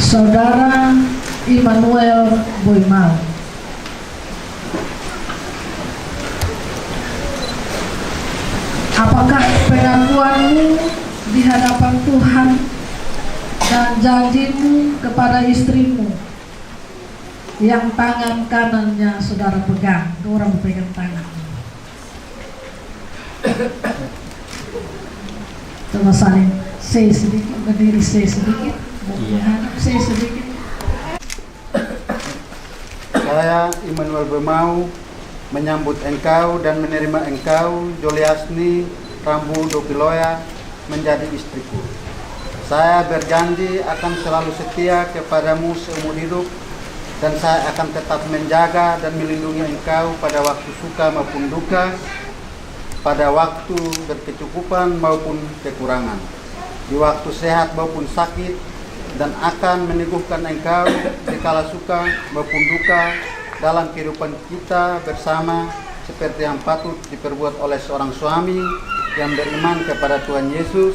Saudara Immanuel Boimau. Apakah pengakuanmu di hadapan Tuhan dan janjimu kepada istrimu yang tangan kanannya saudara pegang? Orang pegang tangan. Coba saling say sedikit, berdiri say sedikit, menghadap say sedikit. Saya Immanuel Bemau menyambut engkau dan menerima engkau Juliasni Rambu Dopiloya menjadi istriku. Saya berjanji akan selalu setia kepadamu seumur hidup, dan saya akan tetap menjaga dan melindungi engkau pada waktu suka maupun duka, pada waktu berkecukupan maupun kekurangan, di waktu sehat maupun sakit, dan akan meneguhkan engkau di kala suka maupun duka dalam kehidupan kita bersama, seperti yang patut diperbuat oleh seorang suami yang beriman kepada Tuhan Yesus,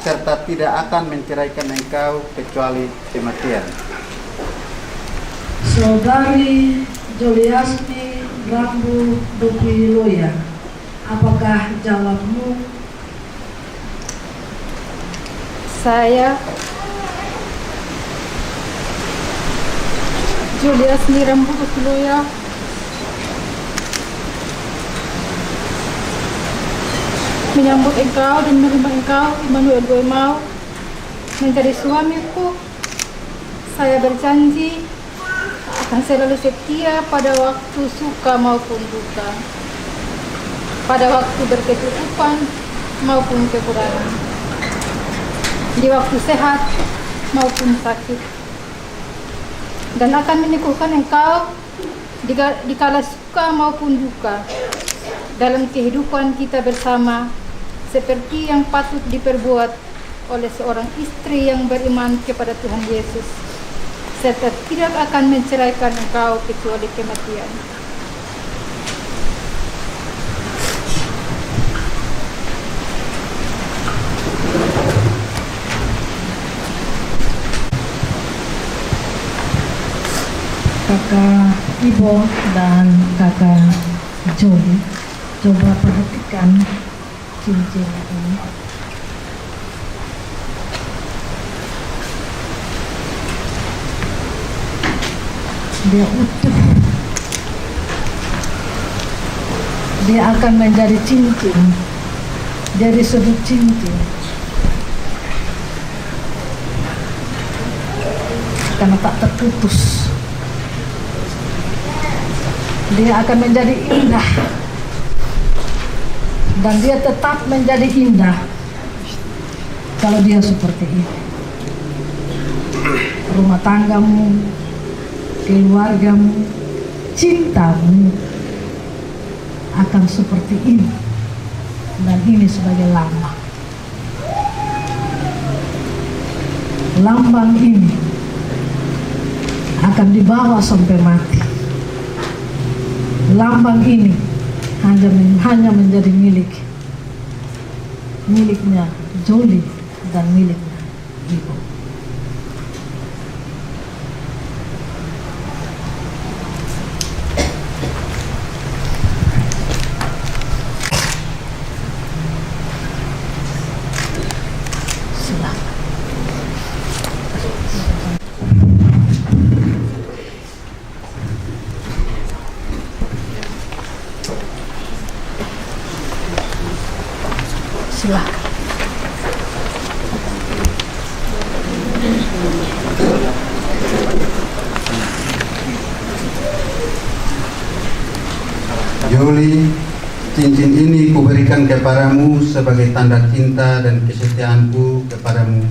serta tidak akan menceraikan engkau kecuali kematian. Saudari Juliasni Rambu Dopiloya, apakah jawabmu? Saya Juliasni Rambu Dopiloya menyambut engkau dan menerima engkau Immanuel Bemau menjadi suamiku. Saya berjanji akan selalu setia pada waktu suka maupun duka, pada waktu berkecukupan maupun kekurangan, di waktu sehat maupun sakit, dan akan meneguhkan engkau di kala suka maupun duka dalam kehidupan kita bersama, seperti yang patut diperbuat oleh seorang istri yang beriman kepada Tuhan Yesus, serta tidak akan menceraikan engkau kecuali kematian. Kakak Ibo dan kakak Joli, coba perhatikan cincin ini. Dia utuh. Dia akan menjadi cincin, jadi sudut cincin, karena tak terputus. Dia akan menjadi indah, dan dia tetap menjadi indah kalau dia seperti ini. Rumah tanggamu, keluargamu, cintamu akan seperti ini, dan ini sebagai lambang. Lambang ini akan dibawa sampai mati. Lambang ini hanya menjadi miliknya Joli dan miliknya Ibu. Silakan. Silakan. Joli, cincin ini kuberikan kepadamu sebagai tanda cinta dan kesetiaanku kepadamu.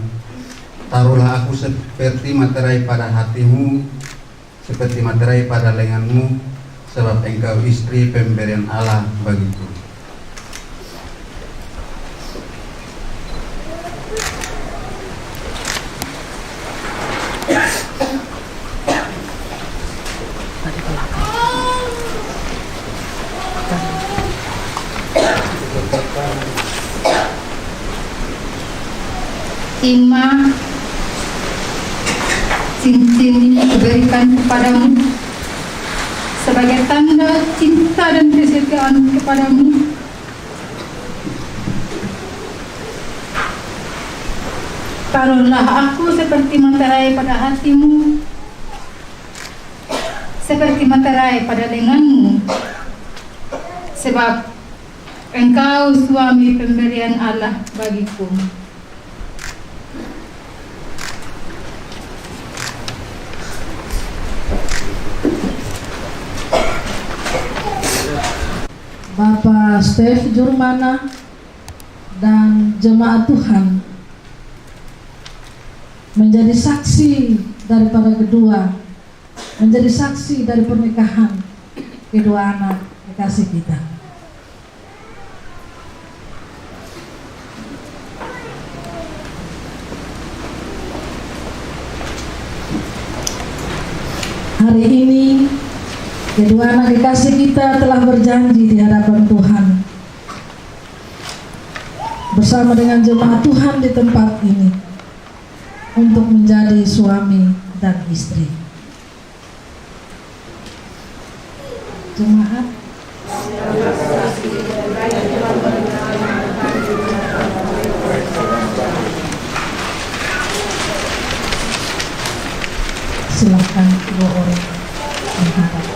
Taruhlah aku seperti materai pada hatimu, seperti materai pada lenganmu, sebab engkau istri pemberian Allah bagiku. Ima, cincin ini kuberikan kepadamu sebagai tanda cinta dan kesetiaan kepadamu. Taruhlah aku seperti materai pada hatimu, seperti materai pada lenganmu, sebab Engkau suami pemberian Allah bagiku. Bapak Stef Jurmana dan jemaat Tuhan menjadi saksi daripada kedua, menjadi saksi dari pernikahan kedua anak kekasih kita. Hari ini kedua anak kekasih kita telah berjanji di hadapan Tuhan bersama dengan jemaat Tuhan di tempat ini untuk menjadi suami dan istri. Jemaat, silakan dua orang menghadap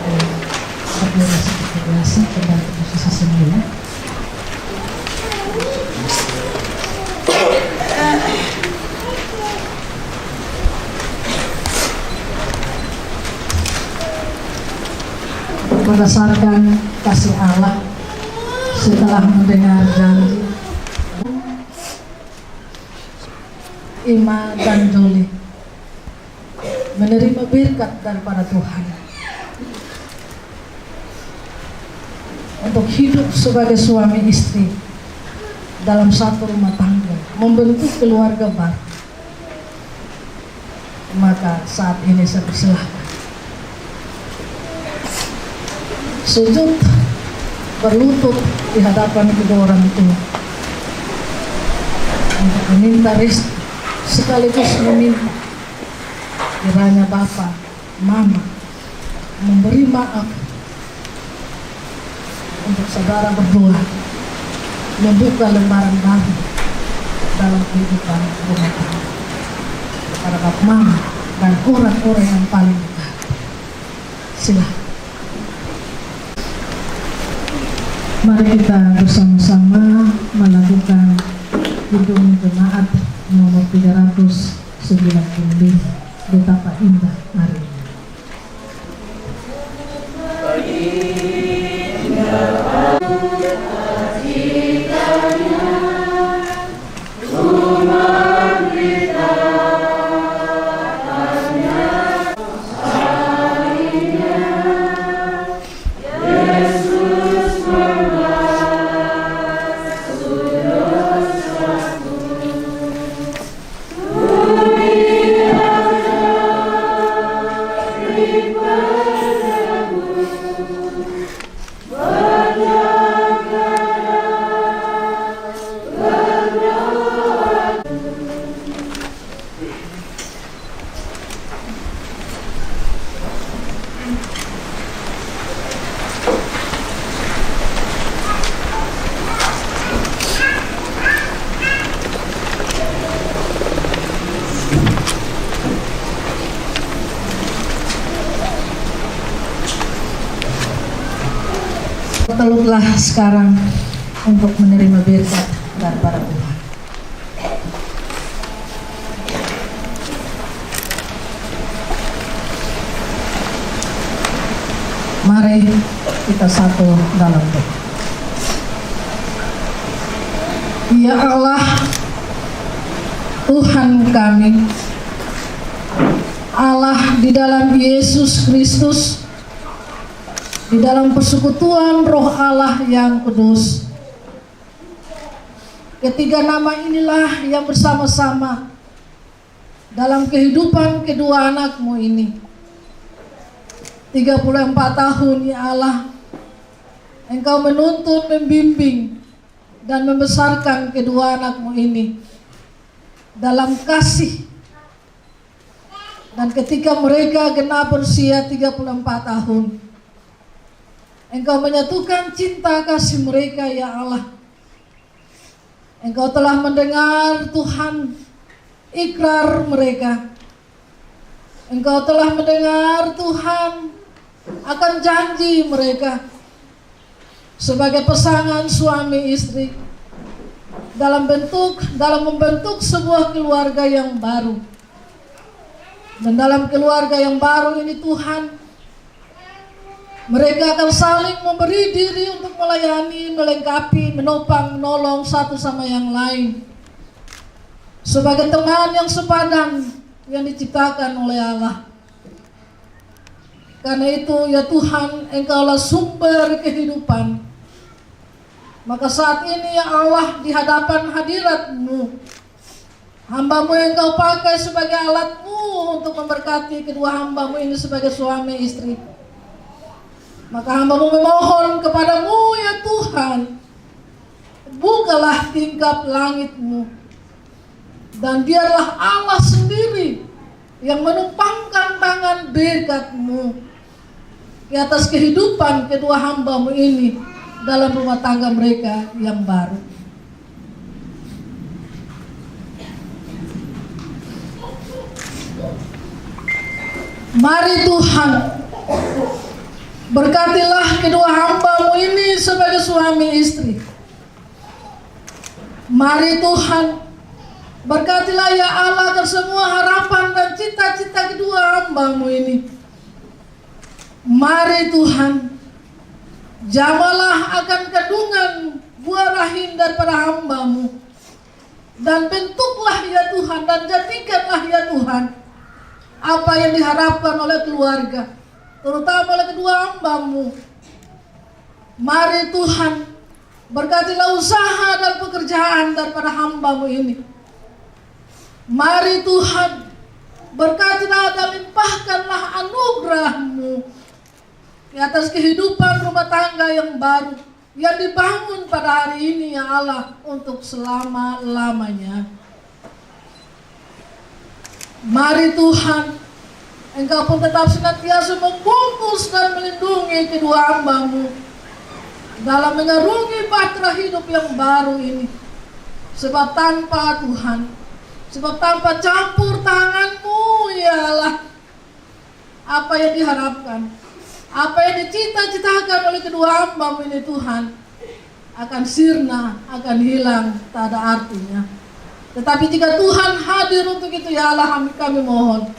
berdiri seperti biasa, kembali ke posisi semula. Berdasarkan kasih Allah, setelah mendengar janji Ima dan Joli menerima berkat daripada Tuhan untuk hidup sebagai suami istri dalam satu rumah tangga, membentuk keluarga baru, maka saat ini saya persilahkan sujud berlutut di hadapan kedua orang tua untuk meminta restu, sekaligus meminta kiranya Bapak, Mama memberi maaf untuk saudara berdua, membuka lembaran baru dalam kehidupan rumah tangga kepada Bapak, Mama dan orang-orang yang paling dekat. Silakan. Mari kita bersama-sama melakukan hidung jemaat nomor 390 betapa indah hari ini. Bertelutlah sekarang untuk menerima berkat daripada Tuhan. Mari kita satu dalam doa. Ya Allah, Tuhan kami, Allah di dalam Yesus Kristus, di dalam persekutuan Roh Allah yang kudus. Ketiga nama inilah yang bersama-sama dalam kehidupan kedua anakmu ini. 34 tahun ya Allah, Engkau menuntun, membimbing, dan membesarkan kedua anakmu ini dalam kasih. Dan ketika mereka genap berusia 34 tahun, Engkau menyatukan cinta kasih mereka ya Allah. Engkau telah mendengar Tuhan ikrar mereka. Engkau telah mendengar Tuhan akan janji mereka sebagai pasangan suami istri dalam membentuk sebuah keluarga yang baru. Dan dalam keluarga yang baru ini Tuhan, mereka akan saling memberi diri untuk melayani, melengkapi, menopang, menolong satu sama yang lain sebagai teman yang sepadan yang diciptakan oleh Allah. Karena itu ya Tuhan, Engkaulah sumber kehidupan. Maka saat ini ya Allah, di hadapan hadirat-Mu, hamba-Mu yang Kau pakai sebagai alat-Mu untuk memberkati kedua hamba-Mu ini sebagai suami istri. Maka hamba-Mu memohon kepada-Mu ya Tuhan, bukalah tingkap langit-Mu, dan biarlah Allah sendiri yang menumpangkan tangan berkat-Mu di atas kehidupan kedua hamba-Mu ini dalam rumah tangga mereka yang baru. Mari Tuhan, berkatilah kedua hamba-Mu ini sebagai suami istri. Mari Tuhan, berkatilah ya Allah akan semua harapan dan cita-cita kedua hamba-Mu ini. Mari Tuhan, jamalah akan kandungan buah rahim daripada hamba-Mu, dan bentuklah ya Tuhan, dan jadikanlah ya Tuhan apa yang diharapkan oleh keluarga, terutama oleh kedua hamba-Mu. Mari Tuhan, berkatilah usaha dan pekerjaan daripada hamba-Mu ini. Mari Tuhan, berkatilah dan limpahkanlah anugerah-Mu di atas kehidupan rumah tangga yang baru yang dibangun pada hari ini ya Allah, untuk selama-lamanya. Mari Tuhan, Engkau pun tetap senantiasa membungkus dan melindungi kedua hamba-Mu dalam mengarungi bahtera hidup yang baru ini. Sebab tanpa Tuhan, sebab tanpa campur tangan-Mu ya Allah, apa yang diharapkan, apa yang dicita-citakan oleh kedua hamba-Mu ini Tuhan, akan sirna, akan hilang, tak ada artinya. Tetapi jika Tuhan hadir untuk itu ya Allah, kami mohon,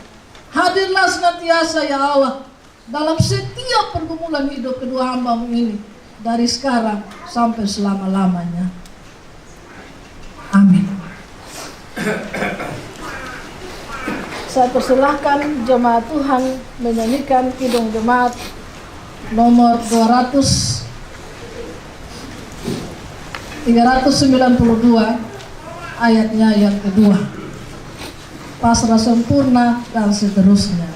hadirlah senantiasa ya Allah dalam setiap pergumulan hidup kedua hamba-Mu ini, dari sekarang sampai selama-lamanya. Amin. Saya persilahkan jemaat Tuhan menyanyikan Kidung Jemaat nomor 392 ayatnya yang kedua, pasrah sempurna dan seterusnya.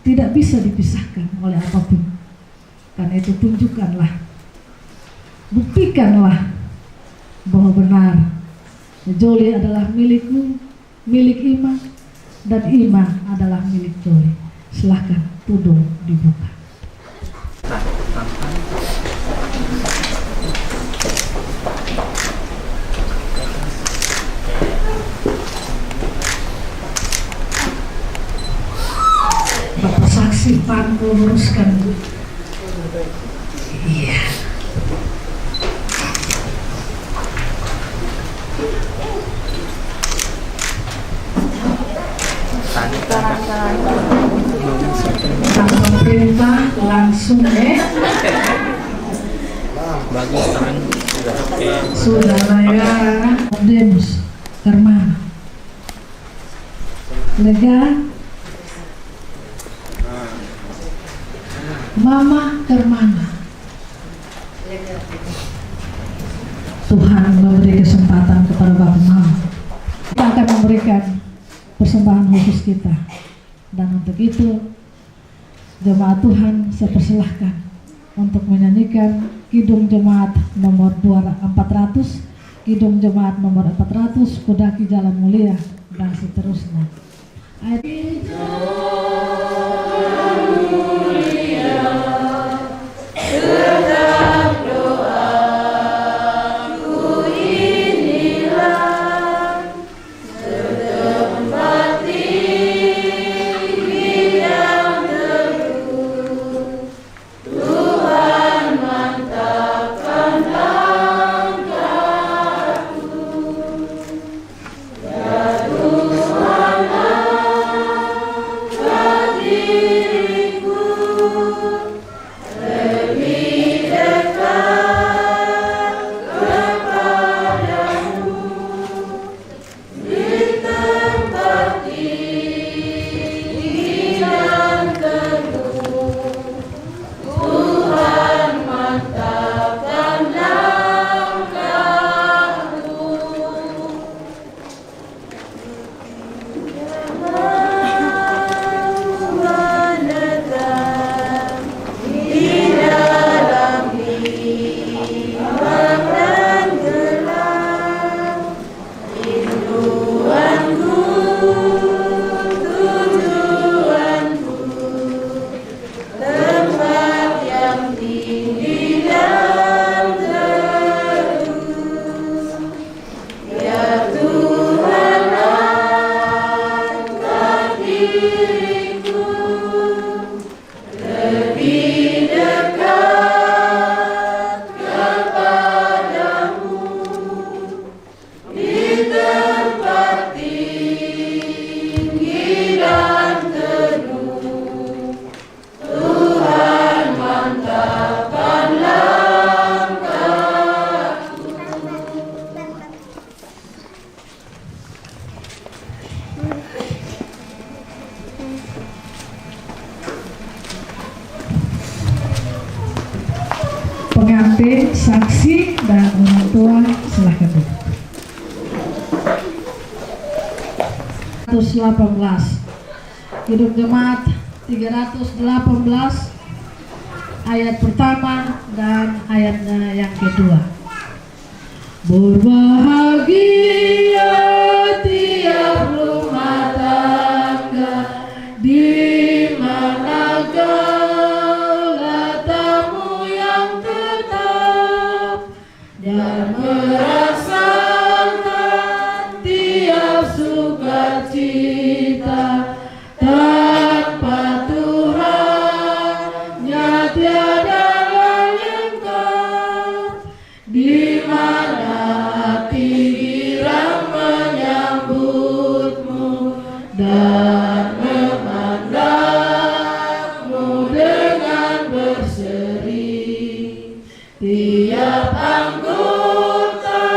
Tidak bisa dipisahkan oleh apapun. Karena itu tunjukkanlah, buktikanlah bahwa benar Joli adalah milikmu, milik Ima, dan Ima adalah milik Joli. Silahkan tudung dibuka. Bapak saksi Pan meluruskan. Iya. langsung bagus kan sudah lah ya. Demus Kermana lega Mama Kermana. Tuhan memberi kesempatan kepada Bapak Mama. Kita akan memberikan persembahan khusus kita, dan untuk itu jemaat Tuhan saya persilahkan untuk menyanyikan Kidung Jemaat nomor 400, Kidung Jemaat nomor 400, Kudaki Jalan Mulia, dan seterusnya. Pengantin, saksi, dan orang tua silahkan duduk. 318 Kidung Jemaat 318 ayat pertama dan ayatnya yang kedua. Berbahagia tiap rumah tangga di mana tamu yang tetap dan merasakan tiap sukacita tanpa Tuhannya tiada lengkap, di mana hati girang menyambutmu dan memandangmu dengan berseri. Tiap anggota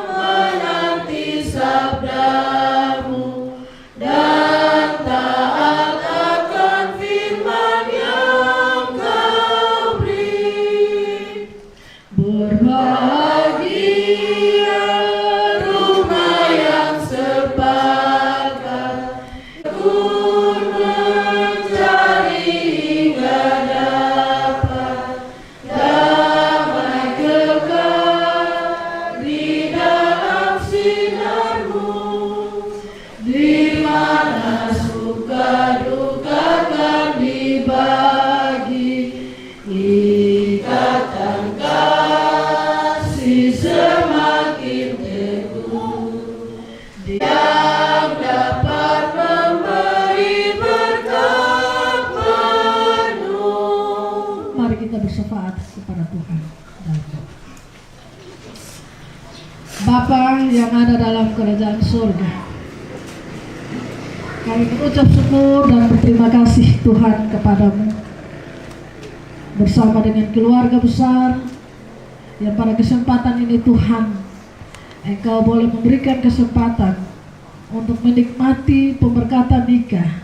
menanti sabdamu dan taat akan firman yang kau beri. Berbahagia rumah yang sepakat pun mencari hingga dapat damai kekal di dalam sinarmu, di mana suka duka kan dibagi, ikatan kasih semakin teguh, yang dapat memberi berkat penuh. Mari kita bersyafaat kepada Tuhan. Bapa yang ada dalam kerajaan surga, kami mengucap syukur dan berterima kasih Tuhan kepadamu bersama dengan keluarga besar yang pada kesempatan ini Tuhan Engkau boleh memberikan kesempatan untuk menikmati pemberkatan nikah,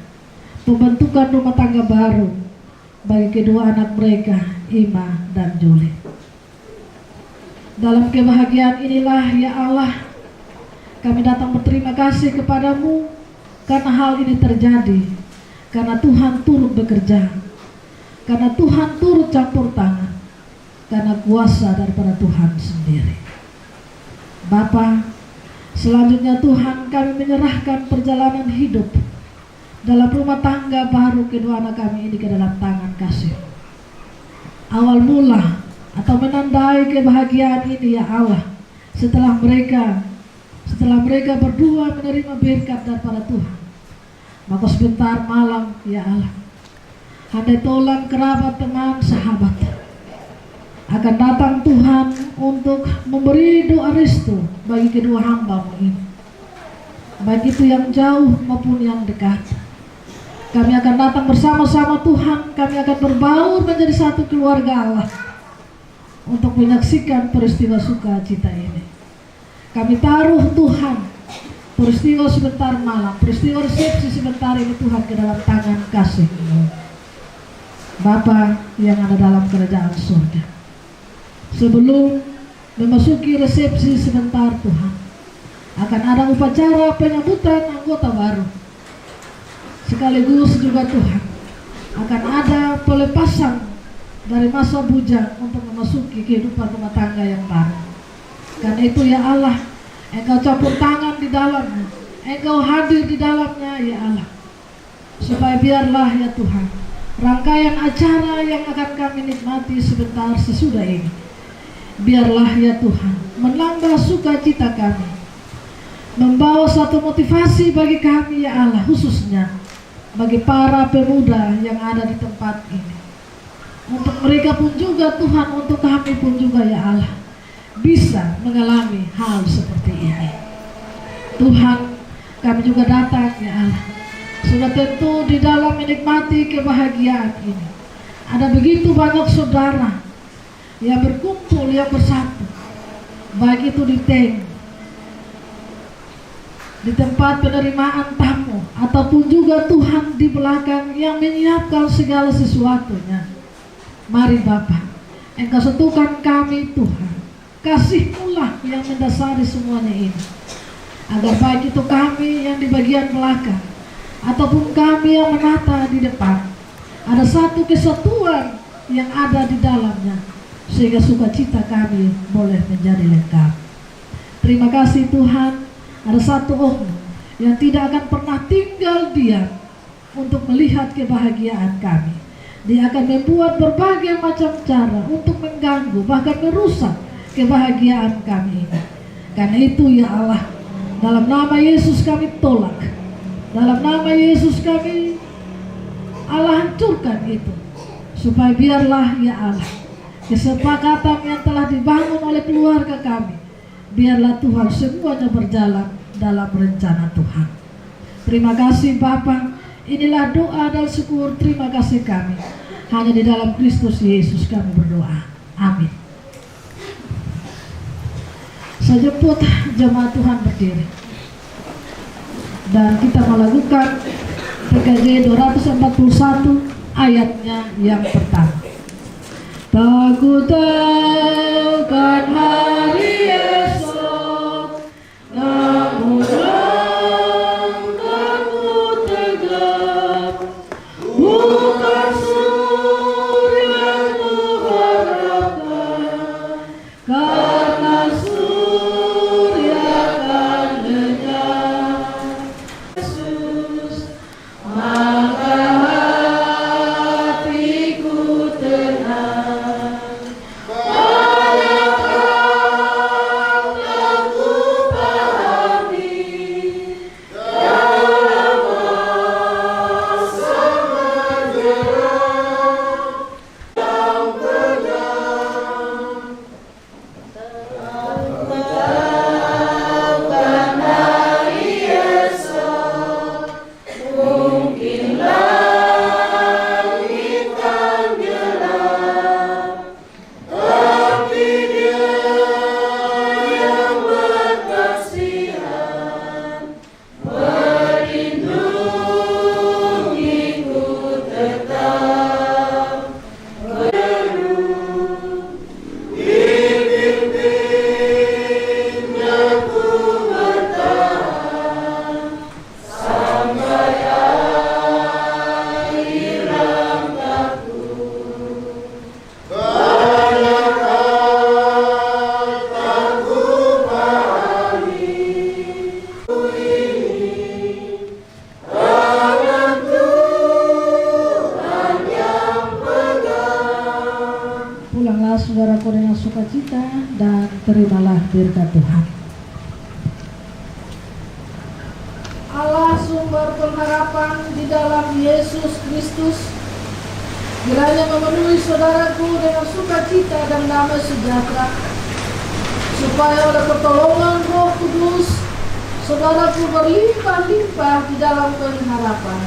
pembentukan rumah tangga baru bagi kedua anak mereka, Ima dan Julie. Dalam kebahagiaan inilah ya Allah, kami datang berterima kasih kepadamu karena hal ini terjadi, karena Tuhan turut bekerja, karena Tuhan turut campur tangan, karena kuasa daripada Tuhan sendiri. Bapa, selanjutnya Tuhan kami menyerahkan perjalanan hidup dalam rumah tangga baru kedua anak kami ini ke dalam tangan kasih. Awal mula atau menandai kebahagiaan ini ya Allah, setelah mereka berdua menerima berkat daripada Tuhan, maka sebentar malam ya Allah, handai tolan kerabat, teman, sahabat akan datang Tuhan untuk memberi doa restu bagi kedua hamba-Mu ini, baik itu yang jauh maupun yang dekat. Kami akan datang bersama-sama Tuhan, kami akan berbaur menjadi satu keluarga Allah untuk menyaksikan peristiwa sukacita ini. Kami taruh Tuhan peristiwa sebentar malam, peristiwa resepsi sebentar ini Tuhan ke dalam tangan kasih-Mu, Bapa yang ada dalam kerajaan surga. Sebelum memasuki resepsi sebentar Tuhan, akan ada upacara penyambutan anggota baru. Sekaligus juga Tuhan akan ada pelepasan dari masa bujang untuk memasuki kehidupan rumah tangga yang baru. Karena itu ya Allah, Engkau campur tangan di dalamnya, Engkau hadir di dalamnya ya Allah, supaya biarlah ya Tuhan rangkaian acara yang akan kami nikmati sebentar sesudah ini, biarlah ya Tuhan menambah sukacita kami, membawa satu motivasi bagi kami ya Allah, khususnya bagi para pemuda yang ada di tempat ini. Untuk mereka pun juga Tuhan, untuk kami pun juga ya Allah, bisa mengalami hal seperti ini. Tuhan, kami juga datang ya Allah, sudah tentu di dalam menikmati kebahagiaan ini ada begitu banyak saudara yang berkumpul, yang bersatu, baik itu di tempat penerimaan tamu ataupun juga Tuhan di belakang yang menyiapkan segala sesuatunya. Mari Bapa, Engkau sentuhkan kami Tuhan, kasih-Mu lah yang mendasari semuanya ini, agar baik itu kami yang di bagian belakang ataupun kami yang menata di depan, ada satu kesatuan yang ada di dalamnya, sehingga sukacita kami boleh menjadi lengkap. Terima kasih Tuhan, ada satu oknum yang tidak akan pernah tinggal diam untuk melihat kebahagiaan kami. Dia akan membuat berbagai macam cara untuk mengganggu, bahkan merusak kebahagiaan kami ini. Karena itu ya Allah, dalam nama Yesus kami tolak, dalam nama Yesus kami Allah hancurkan itu, supaya biarlah ya Allah kesepakatan yang telah dibangun oleh keluarga kami, biarlah Tuhan semuanya berjalan dalam rencana Tuhan. Terima kasih Bapa, inilah doa dan syukur terima kasih kami, hanya di dalam Kristus Yesus kami berdoa, amin. Saya jemput jemaat Tuhan berdiri dan kita melakukan PKJ 241 ayatnya yang pertama. Takut akan hari esok, namun langkahmu tegap, bukan surga kuharapkan, karena surya akan lenyap. Yesus, maka hatiku tenang, pada Kau telah kupahami, dalam masa menyerah yang pedang, sukacita dan terimalah berkat Tuhan. Allah sumber pengharapan di dalam Yesus Kristus, kiranya memenuhi saudaraku dengan sukacita dan damai sejahtera, supaya oleh pertolongan Roh Kudus saudaraku berlimpah-limpah di dalam pengharapan.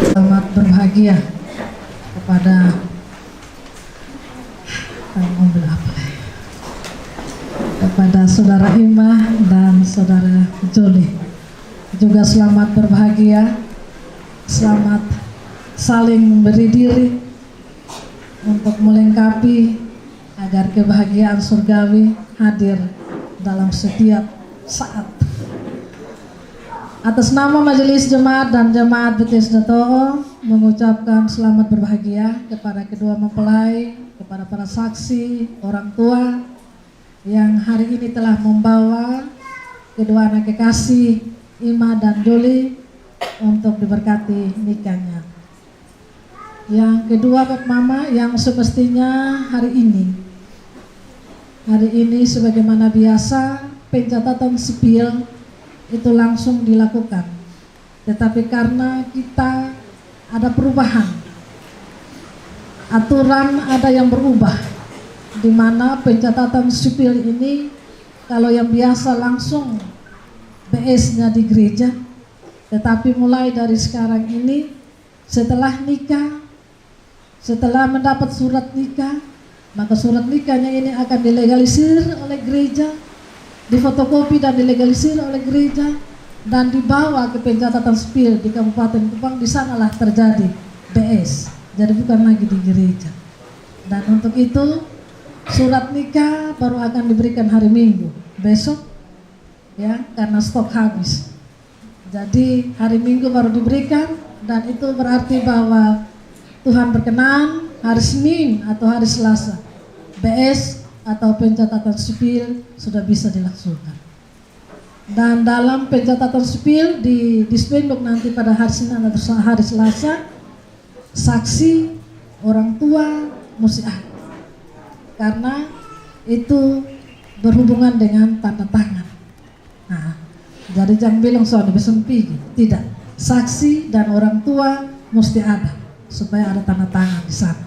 Selamat berbahagia kepada kepada saudara Ima dan saudara Joli. Juga selamat berbahagia, selamat saling memberi diri untuk melengkapi agar kebahagiaan surgawi hadir dalam setiap saat. Atas nama Majelis Jemaat dan Jemaat Bethesda Toho mengucapkan selamat berbahagia kepada kedua mempelai, kepada para saksi, orang tua yang hari ini telah membawa kedua anak kekasih Ima dan Joli untuk diberkati nikahnya. Yang kedua Bapak Mama yang semestinya hari ini sebagaimana biasa pencatatan sipil itu langsung dilakukan, tetapi karena kita ada perubahan, aturan ada yang berubah, di mana pencatatan sipil ini kalau yang biasa langsung BS-nya di gereja, tetapi mulai dari sekarang ini setelah nikah, setelah mendapat surat nikah, maka surat nikahnya ini akan dilegalisir oleh gereja, difotokopi dan dilegalisir oleh gereja, dan dibawa ke pencatatan sipil di Kabupaten Kupang. Di sanalah terjadi BS, jadi bukan lagi di gereja. Dan untuk itu surat nikah baru akan diberikan hari Minggu besok, ya, karena stok habis. Jadi hari Minggu baru diberikan, dan itu berarti bahwa Tuhan berkenan hari Senin atau hari Selasa BS atau pencatatan sipil sudah bisa dilaksanakan. Dan dalam pencatatan sipil di Spenduk nanti pada hari Senin atau hari Selasa, saksi orang tua mesti ada, karena itu berhubungan dengan tanda tangan. Nah, jadi jangan bilang soal besempi, tidak. Saksi dan orang tua mesti ada supaya ada tanda tangan di sana.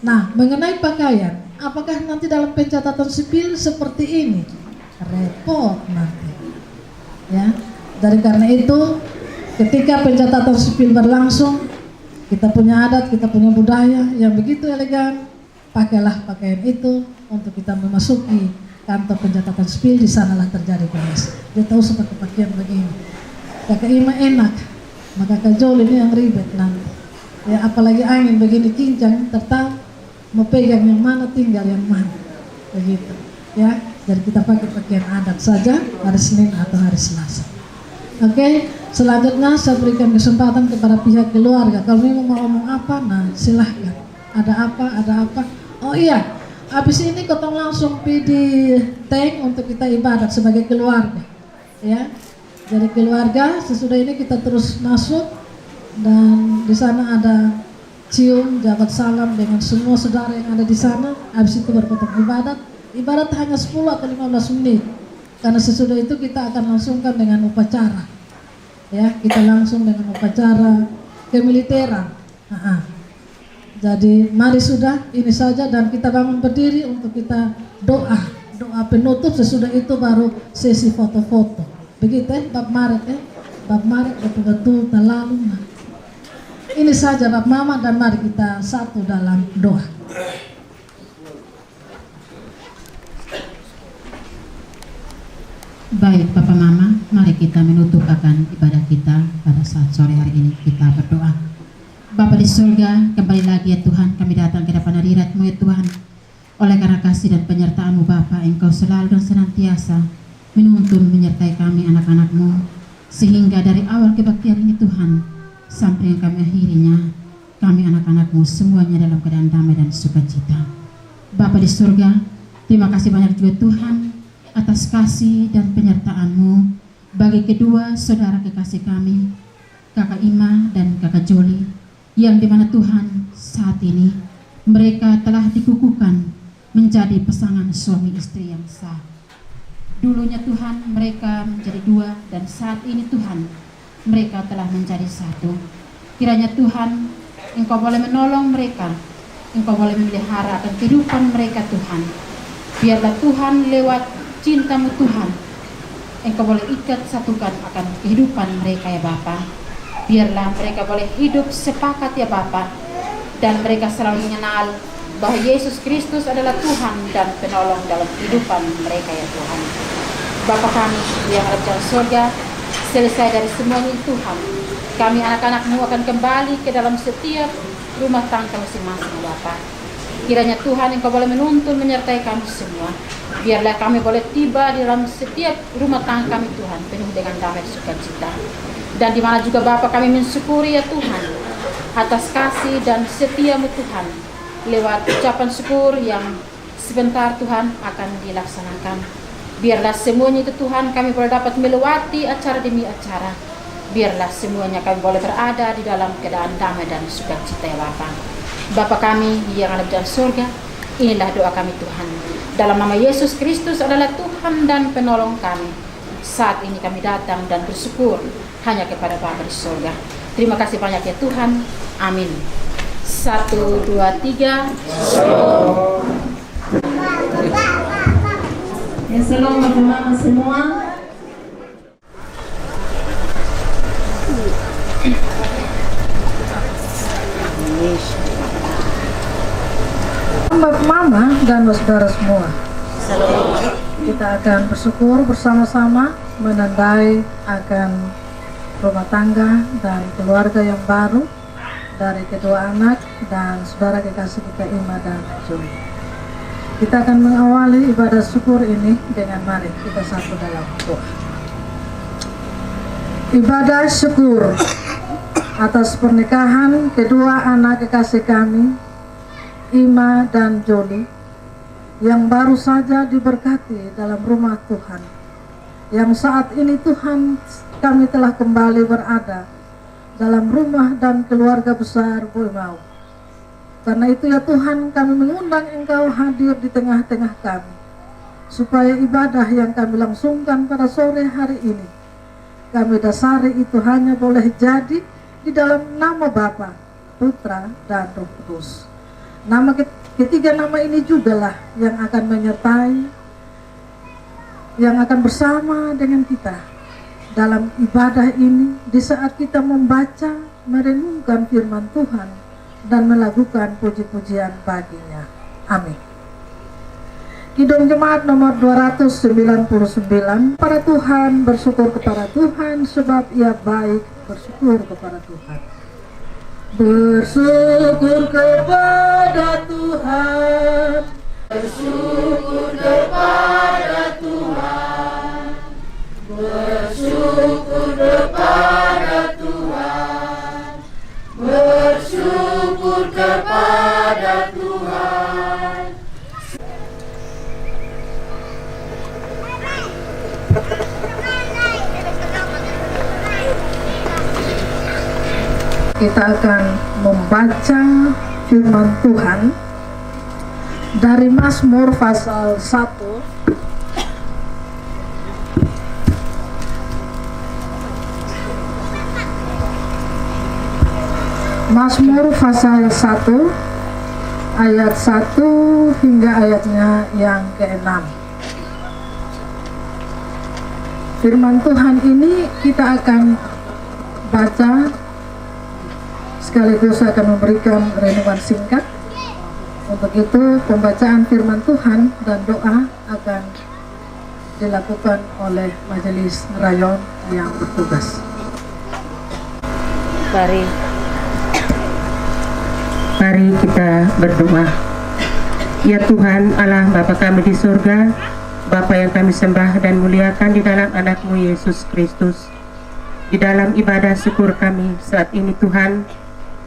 Nah, mengenai pakaian, apakah nanti dalam pencatatan sipil seperti ini? Repot nanti, ya. Dari karena itu, ketika pencatatan sipil berlangsung, kita punya adat, kita punya budaya yang begitu elegan. Pakailah pakaian itu untuk kita memasuki kantor pencatatan sipil. Di sanalah terjadi BS. Dia tahu seperti pakaian begini. Kakak Ima enak, maka Kak Jol ini yang ribet nanti. Ya, apalagi angin begini kincang, tertahu mau pegang yang mana, tinggal yang mana, begitu, ya. Jadi kita pakai pakaian adat saja hari Senin atau hari Selasa. Oke, selanjutnya saya berikan kesempatan kepada pihak keluarga. Kalau memang mau ngomong apa, nah silahkan. Ada apa? Oh iya, habis ini kita langsung di tank untuk kita ibadat sebagai keluarga, ya. Jadi keluarga, sesudah ini kita terus masuk, dan di sana ada cium, jabat salam dengan semua saudara yang ada di sana. Habis itu berpotong ibadat. Ibadat hanya 10 atau 15 menit. Karena sesudah itu kita akan langsungkan dengan upacara. Ya, kita langsung dengan upacara kemiliteran. Jadi mari sudah ini saja, dan kita bangun berdiri untuk kita doa penutup. Sesudah itu baru sesi foto-foto. Begitu Bab Maret betul-betul terlalu. Ini saja Bapak Mama, dan mari kita satu dalam doa. Baik Bapak Mama, mari kita menutup akan ibadah kita pada saat sore hari ini. Kita berdoa. Bapa di surga, kembali lagi ya Tuhan, kami datang ke depan hadirat-Mu ya Tuhan. Oleh karena kasih dan penyertaan-Mu Bapa, Engkau selalu dan senantiasa menuntun menyertai kami anak-anak-Mu. sehingga dari awal kebaktian ini Tuhan sampai yang kami akhirinya, kami anak-anak-Mu semuanya dalam keadaan damai dan sukacita. Bapa di surga, terima kasih banyak juga Tuhan atas kasih dan penyertaan-Mu bagi kedua saudara kekasih kami, Kakak Ima dan Kakak Joli, yang dimana Tuhan saat ini mereka telah dikukuhkan menjadi pasangan suami istri yang sah. Dulunya Tuhan mereka menjadi dua, dan saat ini Tuhan mereka telah menjadi satu. Kiranya Tuhan Engkau boleh menolong mereka, Engkau boleh memelihara akan kehidupan mereka Tuhan. Biarlah Tuhan lewat cinta-Mu Tuhan, Engkau boleh ikat satukan akan kehidupan mereka ya Bapa. Biarlah mereka boleh hidup sepakat ya Bapa, dan mereka selalu mengenal bahwa Yesus Kristus adalah Tuhan dan penolong dalam kehidupan mereka ya Tuhan. Bapa kami yang ada di surga, selesai dari semuanya Tuhan, kami anak-anak-Mu akan kembali ke dalam setiap rumah tangga masing-masing Bapa. Kiranya Tuhan Engkau boleh menuntun menyertai kami semua. Biarlah kami boleh tiba di dalam setiap rumah tangga kami Tuhan, penuh dengan damai sukacita. Dan di mana juga Bapa kami mensyukuri ya Tuhan atas kasih dan setia-Mu Tuhan, lewat ucapan syukur yang sebentar Tuhan akan dilaksanakan. Biarlah semuanya itu Tuhan kami boleh dapat melewati acara demi acara. Biarlah semuanya kami boleh berada di dalam keadaan damai dan sukacita ya Bapa. Bapa kami yang ada di dalam surga, inilah doa kami Tuhan. Dalam nama Yesus Kristus adalah Tuhan dan penolong kami. Saat ini kami datang dan bersyukur hanya kepada Bapa di surga. Terima kasih banyak ya Tuhan. Amin. 1, 2, 3. Shalom teman-teman semua. Bapak Mama dan saudara semua, kita akan bersyukur bersama-sama menandai akan rumah tangga dan keluarga yang baru dari kedua anak dan saudara kekasih kita Ima dan Juli. Kita akan mengawali ibadah syukur ini dengan mari kita satu dalam doa. Ibadah syukur atas pernikahan kedua anak kekasih kami, Ima dan Joli, yang baru saja diberkati dalam rumah Tuhan, yang saat ini Tuhan kami telah kembali berada dalam rumah dan keluarga besar Boimau. Karena itu ya Tuhan, kami mengundang Engkau hadir di tengah-tengah kami, supaya ibadah yang kami langsungkan pada sore hari ini, kami dasari itu hanya boleh jadi di dalam nama Bapa, Putra, dan Roh Kudus. Nama ketiga nama ini jugalah yang akan menyertai, yang akan bersama dengan kita dalam ibadah ini, di saat kita membaca, merenungkan firman Tuhan, dan melakukan puji-pujian baginya. Amin. Kidung Jemaat nomor 299. Para Tuhan, bersyukur kepada Tuhan sebab Ia baik, bersyukur kepada Tuhan. Bersyukur kepada Tuhan, bersyukur kepada Tuhan, bersyukur kepada Tuhan, bersyukur kepada Tuhan. Kita akan membaca firman Tuhan dari Mazmur pasal 1 Mazmur pasal 1 ayat 1 hingga ayatnya yang ke-6. Firman Tuhan ini kita akan baca, sekaligus akan memberikan renungan singkat. Untuk itu pembacaan firman Tuhan dan doa akan dilakukan oleh majelis rayon yang bertugas. Mari kita berdoa. Ya Tuhan Allah Bapa kami di surga, Bapa yang kami sembah dan muliakan di dalam anak-Mu Yesus Kristus, Di dalam ibadah syukur kami saat ini Tuhan,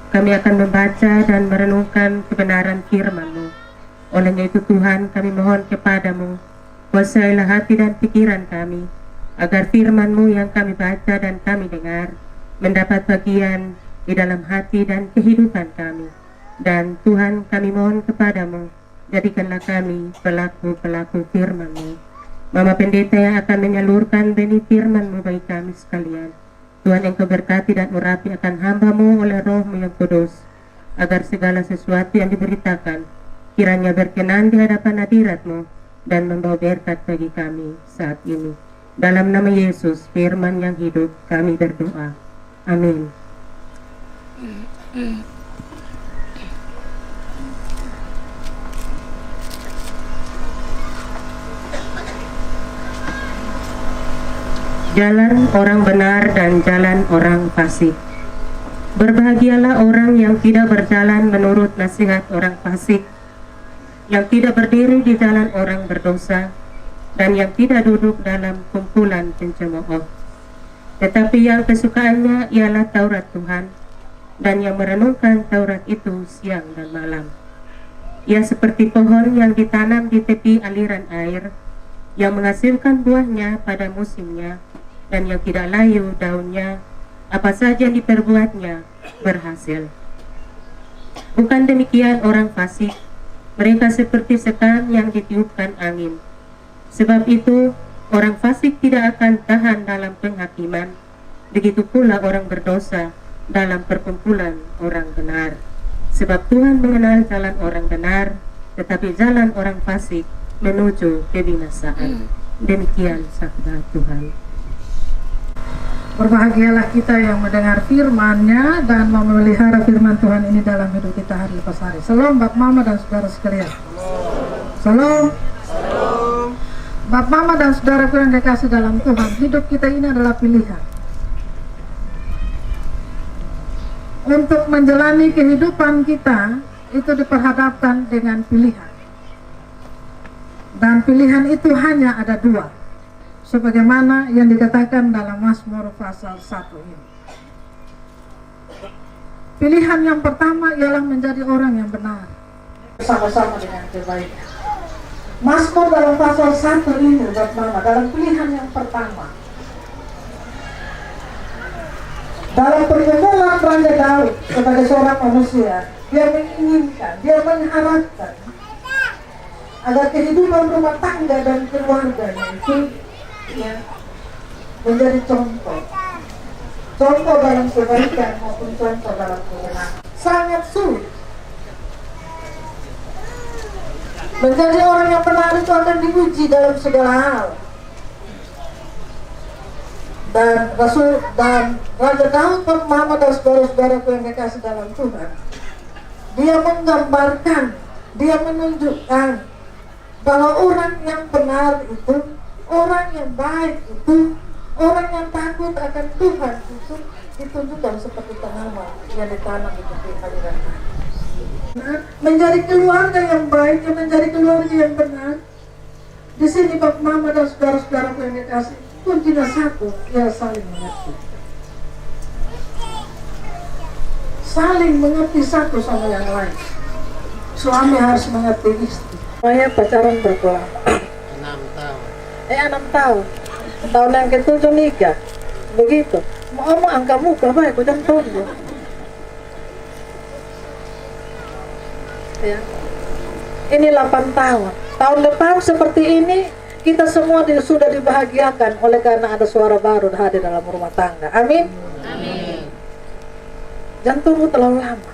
kami akan membaca dan merenungkan kebenaran firman-Mu. Olehnya itu Tuhan, kami mohon kepadamu, kuasailah hati dan pikiran kami, agar firman-Mu yang kami baca dan kami dengar mendapat bagian di dalam hati dan kehidupan kami. Dan Tuhan, kami mohon kepadamu, jadikanlah kami pelaku-pelaku firman-Mu. Mama Pendeta yang akan menyalurkan benih firman-Mu bagi kami sekalian, Tuhan Engkau berkati dan urapi akan hamba-Mu oleh Roh-Mu yang kudus, agar segala sesuatu yang diberitakan kiranya berkenan di hadapan hadirat-Mu dan membawa berkat bagi kami saat ini. Dalam nama Yesus, firman yang hidup, kami berdoa. Amin. Jalan orang benar dan jalan orang fasik. Berbahagialah orang yang tidak berjalan menurut nasihat orang fasik, yang tidak berdiri di jalan orang berdosa, dan yang tidak duduk dalam kumpulan pencemooh. Tetapi yang kesukaannya ialah Taurat Tuhan, dan yang merenungkan Taurat itu siang dan malam. Ia seperti pohon yang ditanam di tepi aliran air, yang menghasilkan buahnya pada musimnya, dan yang tidak layu daunnya, apa saja yang diperbuatnya berhasil. Bukan demikian orang fasik, mereka seperti sekam yang ditiupkan angin. Sebab itu orang fasik tidak akan tahan dalam penghakiman, begitu pula orang berdosa dalam perkumpulan orang benar. Sebab Tuhan mengenal jalan orang benar, tetapi jalan orang fasik menuju kebinasaan. Demikian sabda Tuhan. Berbahagialah kita yang mendengar firman-Nya dan memelihara firman Tuhan ini dalam hidup kita hari lepas hari. Salam Bapak Mama dan saudara sekalian. Salam. Bapak Mama dan saudaraku yang dikasih dalam Tuhan, hidup kita ini adalah pilihan. Untuk menjalani kehidupan kita itu diperhadapkan dengan pilihan. Dan pilihan itu hanya ada dua, sebagaimana yang dikatakan dalam Mazmur pasal 1 ini. Pilihan yang pertama ialah menjadi orang yang benar, bersama-sama dengan kebaikan. Mazmur dalam pasal 1 ini, Bapak, dalam pilihan yang pertama, dalam pergumulan Raja Daud sebagai seorang manusia, dia menginginkan, dia mengharapkan agar kehidupan rumah tangga dan keluarganya itu menjadi contoh dalam kebaikan maupun contoh dalam kebenaran. Sangat sulit. Menjadi orang yang benar itu akan diuji dalam segala hal. Dan Raja Daud, Mama dan saudara-saudaraku yang dikasih dalam Tuhan, dia menggambarkan, dia menunjukkan bahwa orang yang benar itu, orang yang baik itu, orang yang takut akan Tuhan itu ditunjukkan seperti tanaman yang ditanam di tepi aliran air. Menjadi keluarga yang baik, menjadi keluarga yang benar. Di sini Bapak Mama dan saudara-saudaraku yang dikasih, kuncinya satu, ya saling mengerti. Saling mengerti satu sama yang lain. Suami harus mengerti istri. Saya pacaran berapa lama? 6 tahun. 6 tahun. Tahun yang ke-7 nikah. Begitu. Mau angka muka baik, jangan tunggu. Ya. Ini 8 tahun. Tahun depan seperti ini kita semua sudah dibahagiakan oleh karena ada suara baru hadir dalam rumah tangga. Amin. Amin. Jangan tunggu terlalu lama.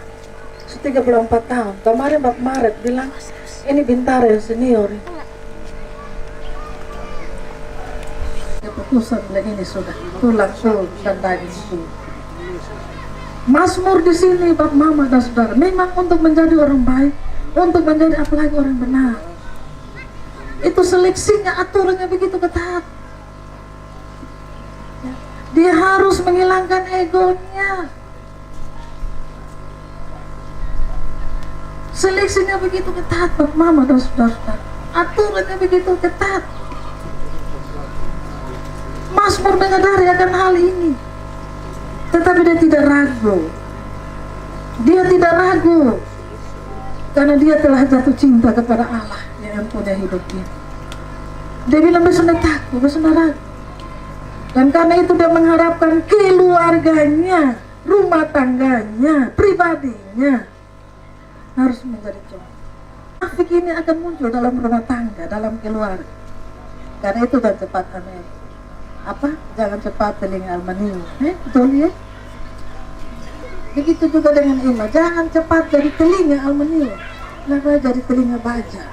34 tahun. Kemarin Bapak Maret bilang ini Bintara yang senior. Keputusan ini sudah tulang sul dan daging sul. Mazmur di sini Bapak Mama dan saudara memang untuk menjadi orang baik, untuk menjadi apalagi orang benar. Itu seleksinya, aturannya begitu ketat. Dia harus menghilangkan egonya. Seleksinya begitu ketat, Bapak Mama dan saudara. Aturannya begitu ketat. Mazmur menyadari akan hal ini. ragu. Dia tidak ragu karena dia telah jatuh cinta kepada Allah yang punya hidup ini. Dia bilang besok takut, besok ragu. Dan karena itu dia mengharapkan keluarganya, rumah tangganya, pribadinya harus menjadi contoh. Munafik ini akan muncul dalam rumah tangga, dalam keluarga. Karena itu jangan cepat aneh. Jangan cepat telinga almaniu. Betul ya? Begitu juga dengan Ima. Jangan cepat dari telinga almaniu. Kenapa jadi telinga baja?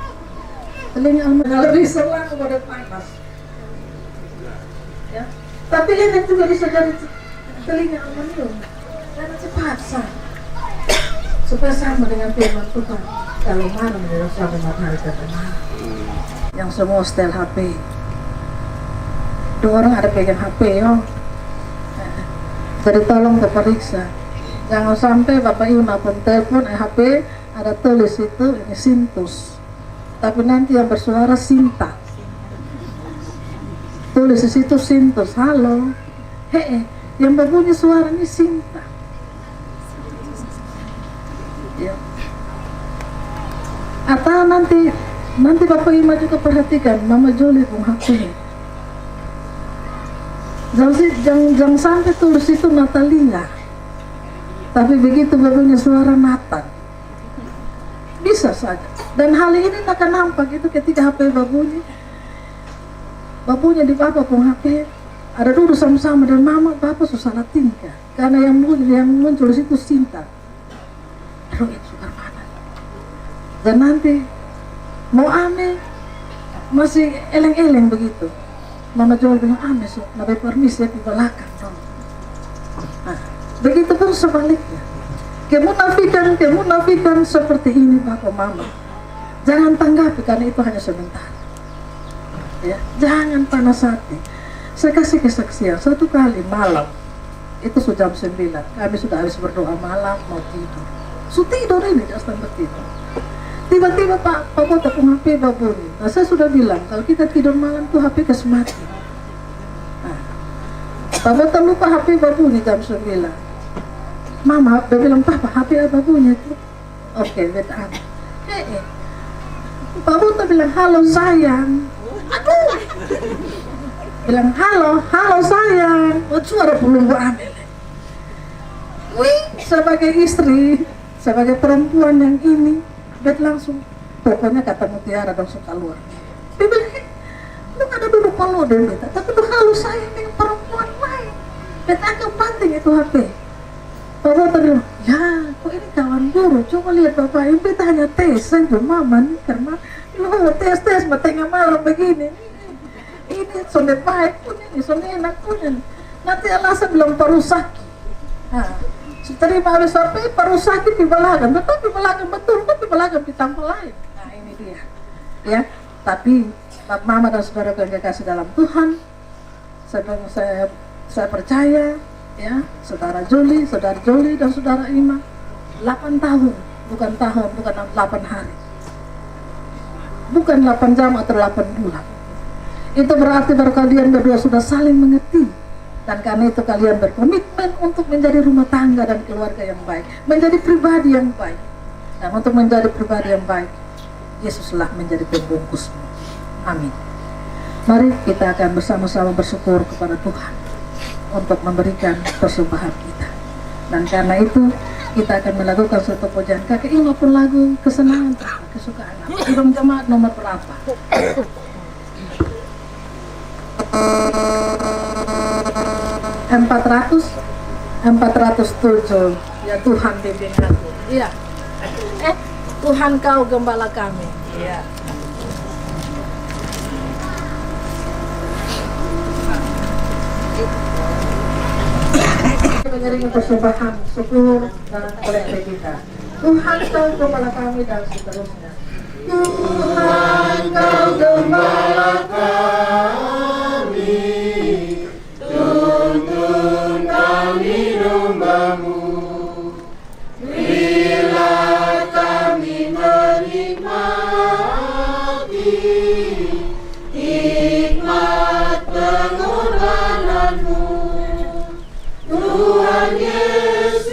Telinga almaniu lebih selang pada panas. Ya. Tapi ini juga bisa jadi telinga almaniu. Jangan cepat sah. Supaya sama dengan firman Tuhan. Kalau marah menurut suami matahari kata marah. Yang semua setel HP. 2 orang ada pegang HP jadi tolong diperiksa, jangan sampai Bapak Ibu pun telepon HP ada tulis itu ini Sintus, tapi nanti yang bersuara Sinta, tulis di situ Sintus, halo, yang berbunyi suaranya Sinta. Ya. Atau nanti Bapak Ibu juga perhatikan Mama Joli pun HP. Jangan sampai tulis itu Natalia, tapi begitu berbunyi suara Nathan, bisa saja. Dan hal ini akan nampak itu ketika HP babunya di Bapak pun HP ada duduk sama-sama dan Mama Bapak susah tingkah karena yang muncul itu Sinta. Aduh itu suka mana? Dan nanti mau aneh masih eleng-eleng begitu. Mama jual bilang aneh, nabi permisi di belakang. Nah, begitu pun sebaliknya. Kemunafikan seperti ini Bapak Mama. Jangan tanggapi karena itu hanya sebentar. Ya, jangan panas hati. Saya kasih kesaksian satu kali malam. Itu sudah jam 9. Kami sudah habis berdoa malam mau tidur. Tidur ini jangan tidur. Tiba-tiba Pak Bota pun HP babuni. Nah saya sudah bilang kalau kita tidur malam tuh HP kesmati. Nah, Pak Bota lupa HP babuni jam 9. Mama dia bilang Papa HP babuni itu. Oke, beta. Pak Bota bilang halo sayang. Aduh. Bilang halo sayang. Suara pelunggu amel. Wih, sebagai istri, sebagai perempuan yang ini. Bet langsung, pokoknya kata Mutiara langsung keluar. Dia bilang, lu ada duduk malu deh beta, tapi lu halus sayang dengan perempuan lain. Beta agak penting itu HP. Bapak tadi bilang, ya kok ini kawan guru, coba lihat Bapak, ini beta hanya tes saja Mama nih, karena lu tes tengah malam begini. Ini sonde baik punya, ini sonde enak punya. Nanti alasan bilang perusak. Nah, terima habis HP baru sakit di belakang, betul di belakang betul, tapi belakang di tempat lain. Nah ini dia, ya. Tapi Bapak Mama dan saudara yang dikasih dalam Tuhan, saya percaya, ya, saudara Joli dan saudara Ima, 8 tahun, bukan 8 hari, bukan 8 jam atau 8 bulan. Itu berarti baru kalian berdua sudah saling mengerti. Dan karena itu kalian berkomitmen untuk menjadi rumah tangga dan keluarga yang baik, menjadi pribadi yang baik. Dan untuk menjadi pribadi yang baik, Yesuslah menjadi pembungkusmu. Amin. Mari kita akan bersama-sama bersyukur kepada Tuhan untuk memberikan persembahan kita. Dan karena itu kita akan melakukan suatu pujian. Kakek Ima pun lagu kesenangan, kesukaan. Hidung jemaat nomor berapa? 407. Ya Tuhan bimbing aku. Iya. Tuhan kau gembala kami. Iya. Mengiringi persembahan syukur dan kolektif kita. Tuhan kau gembala kami dan seterusnya. Tuhan kau gembala kami, tuntun kami domba-Mu, berilah kami menikmati hikmat pengorbanan-Mu, Tuhan Yesus.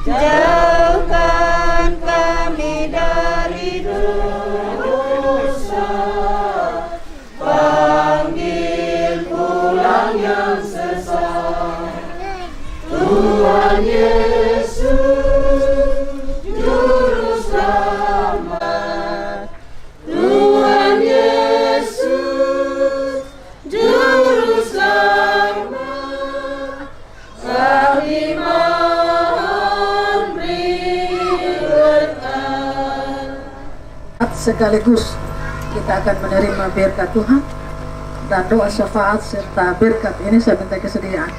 Jauhkan kami dari dosa, panggil pulang yang sesat. Tuhan Yesus, Juru Selamat. Tuhan Yesus, Juru Selamat. Kami sekaligus kita akan menerima berkat Tuhan dan doa syafaat serta berkat ini saya minta kesediaan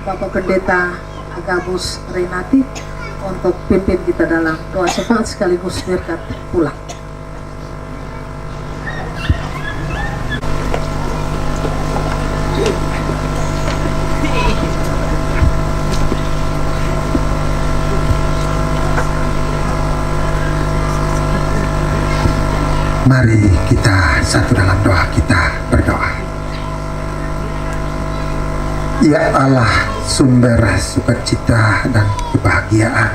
Bapak Pendeta Agabus Renati untuk pimpin kita dalam doa syafaat sekaligus berkat pulang. Mari kita satu dalam doa kita berdoa. Ya Allah, sumber sukacita dan kebahagiaan,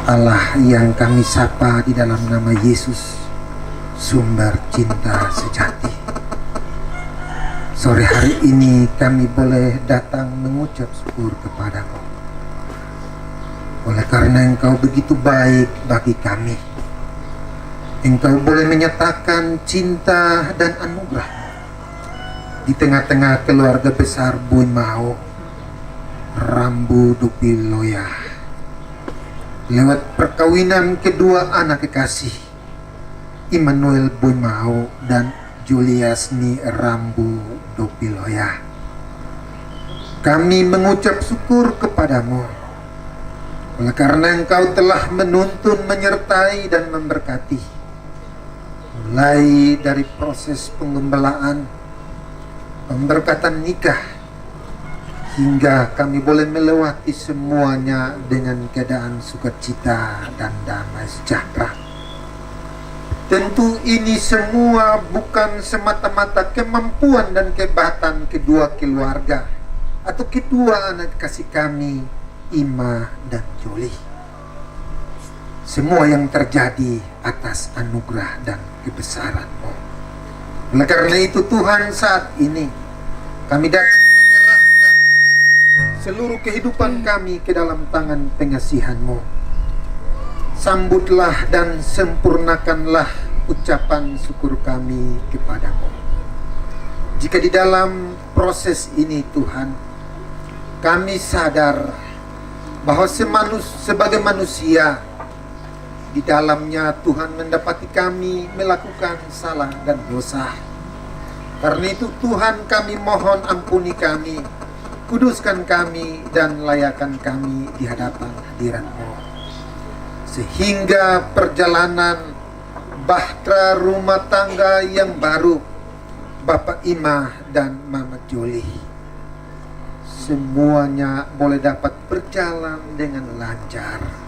Allah yang kami sapa di dalam nama Yesus, sumber cinta sejati. Sore hari ini kami boleh datang mengucap syukur kepadamu, oleh karena Engkau begitu baik bagi kami. Engkau boleh menyatakan cinta dan anugerah di tengah-tengah keluarga besar Bui Mau Rambu Dupi Loya, lewat perkawinan kedua anak kekasih Immanuel Bui Mau dan Juliasni Rambu Dupi Loya. Kami mengucap syukur kepadamu oleh karena Engkau telah menuntun, menyertai dan memberkati, mulai dari proses penggembalaan, pemberkatan nikah, hingga kami boleh melewati semuanya dengan keadaan sukacita dan damai sejahtera. Tentu ini semua bukan semata-mata kemampuan dan kehebatan kedua keluarga atau kedua anak kasih kami, Ima dan Joli. Semua yang terjadi atas anugerah dan kebesaran-Mu. Oleh karena itu Tuhan, saat ini kami datang menyerahkan seluruh kehidupan kami ke dalam tangan pengasihan-Mu. Sambutlah dan sempurnakanlah ucapan syukur kami kepadamu. Jika di dalam proses ini Tuhan, kami sadar bahwa sebagai manusia, di dalamnya Tuhan mendapati kami melakukan salah dan dosa. Karena itu Tuhan, kami mohon ampuni kami, kuduskan kami dan layakan kami di hadapan hadirat-Mu, sehingga perjalanan bahtera rumah tangga yang baru Bapak Ima dan Mama Joli semuanya boleh dapat berjalan dengan lancar.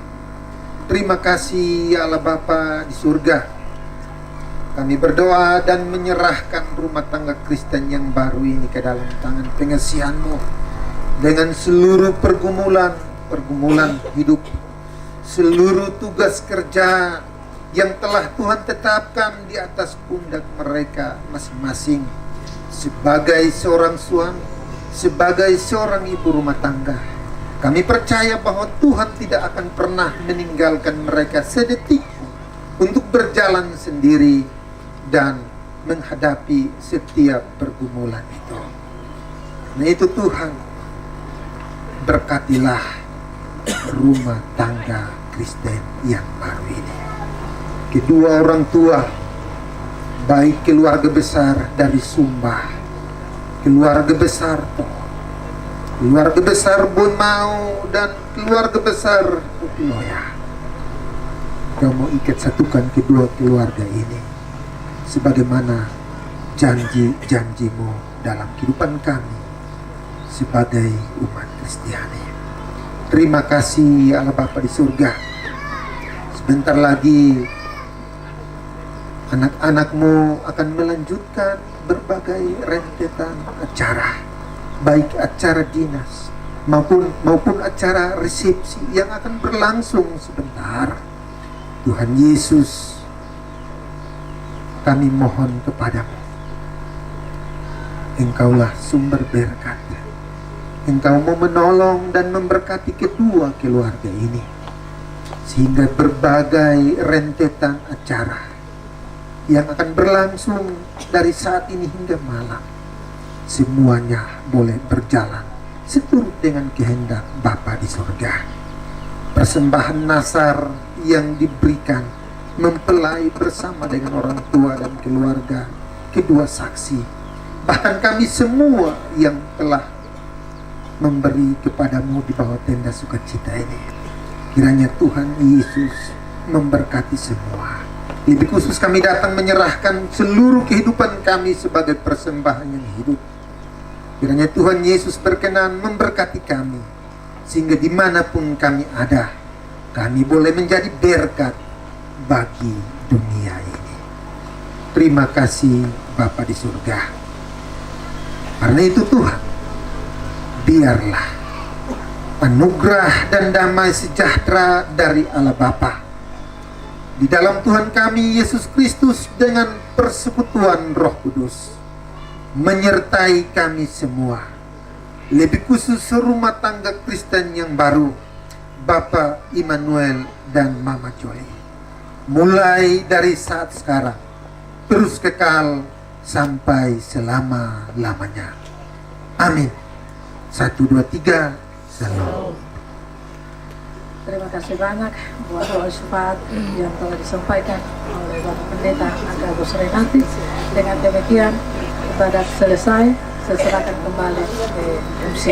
Terima kasih ya Allah Bapa di surga. Kami berdoa dan menyerahkan rumah tangga Kristen yang baru ini ke dalam tangan pengasihan-Mu, dengan seluruh pergumulan hidup, seluruh tugas kerja yang telah Tuhan tetapkan di atas pundak mereka masing-masing, sebagai seorang suami, sebagai seorang ibu rumah tangga. Kami percaya bahwa Tuhan tidak akan pernah meninggalkan mereka sedetik untuk berjalan sendiri dan menghadapi setiap pergumulan itu. Nah itu Tuhan, berkatilah rumah tangga Kristen yang baru ini. Kedua orang tua, baik keluarga besar dari Sumba, keluarga besar keluarga besar Bui Mau dan keluarga besar Dupi Loya, Kau mau ikat satukan kedua keluarga ini sebagaimana janji-janji-Mu dalam kehidupan kami sebagai umat Kristiani. Terima kasih Allah Bapa di surga. Sebentar lagi anak-anak-Mu akan melanjutkan berbagai rentetan acara baik acara dinas maupun acara resepsi yang akan berlangsung sebentar. Tuhan Yesus, kami mohon kepadamu, Engkaulah sumber berkat. Engkau mau menolong dan memberkati kedua keluarga ini, sehingga berbagai rentetan acara yang akan berlangsung dari saat ini hingga malam, semuanya boleh berjalan seturut dengan kehendak Bapa di surga. Persembahan nasar yang diberikan mempelai bersama dengan orang tua dan keluarga, kedua saksi, bahkan kami semua yang telah memberi kepadamu di bawah tenda sukacita ini. Kiranya Tuhan Yesus memberkati semua. Lebih khusus kami datang menyerahkan seluruh kehidupan kami sebagai persembahan yang hidup. Kiranya Tuhan Yesus berkenan memberkati kami, sehingga dimanapun kami ada, kami boleh menjadi berkat bagi dunia ini. Terima kasih Bapa di surga. Karena itu Tuhan, biarlah anugerah dan damai sejahtera dari Allah Bapa di dalam Tuhan kami Yesus Kristus dengan persekutuan Roh Kudus menyertai kami semua, lebih khusus rumah tangga Kristen yang baru, Bapak Immanuel dan Mama Joy, mulai dari saat sekarang terus kekal sampai selama-lamanya. Amin. 1, 2, 3, salam. Terima kasih banyak buat doa syafaat yang telah disampaikan oleh Bapak Pendeta Agus Renati. Dengan demikian ibadat selesai, saya serahkan kembali ke MC.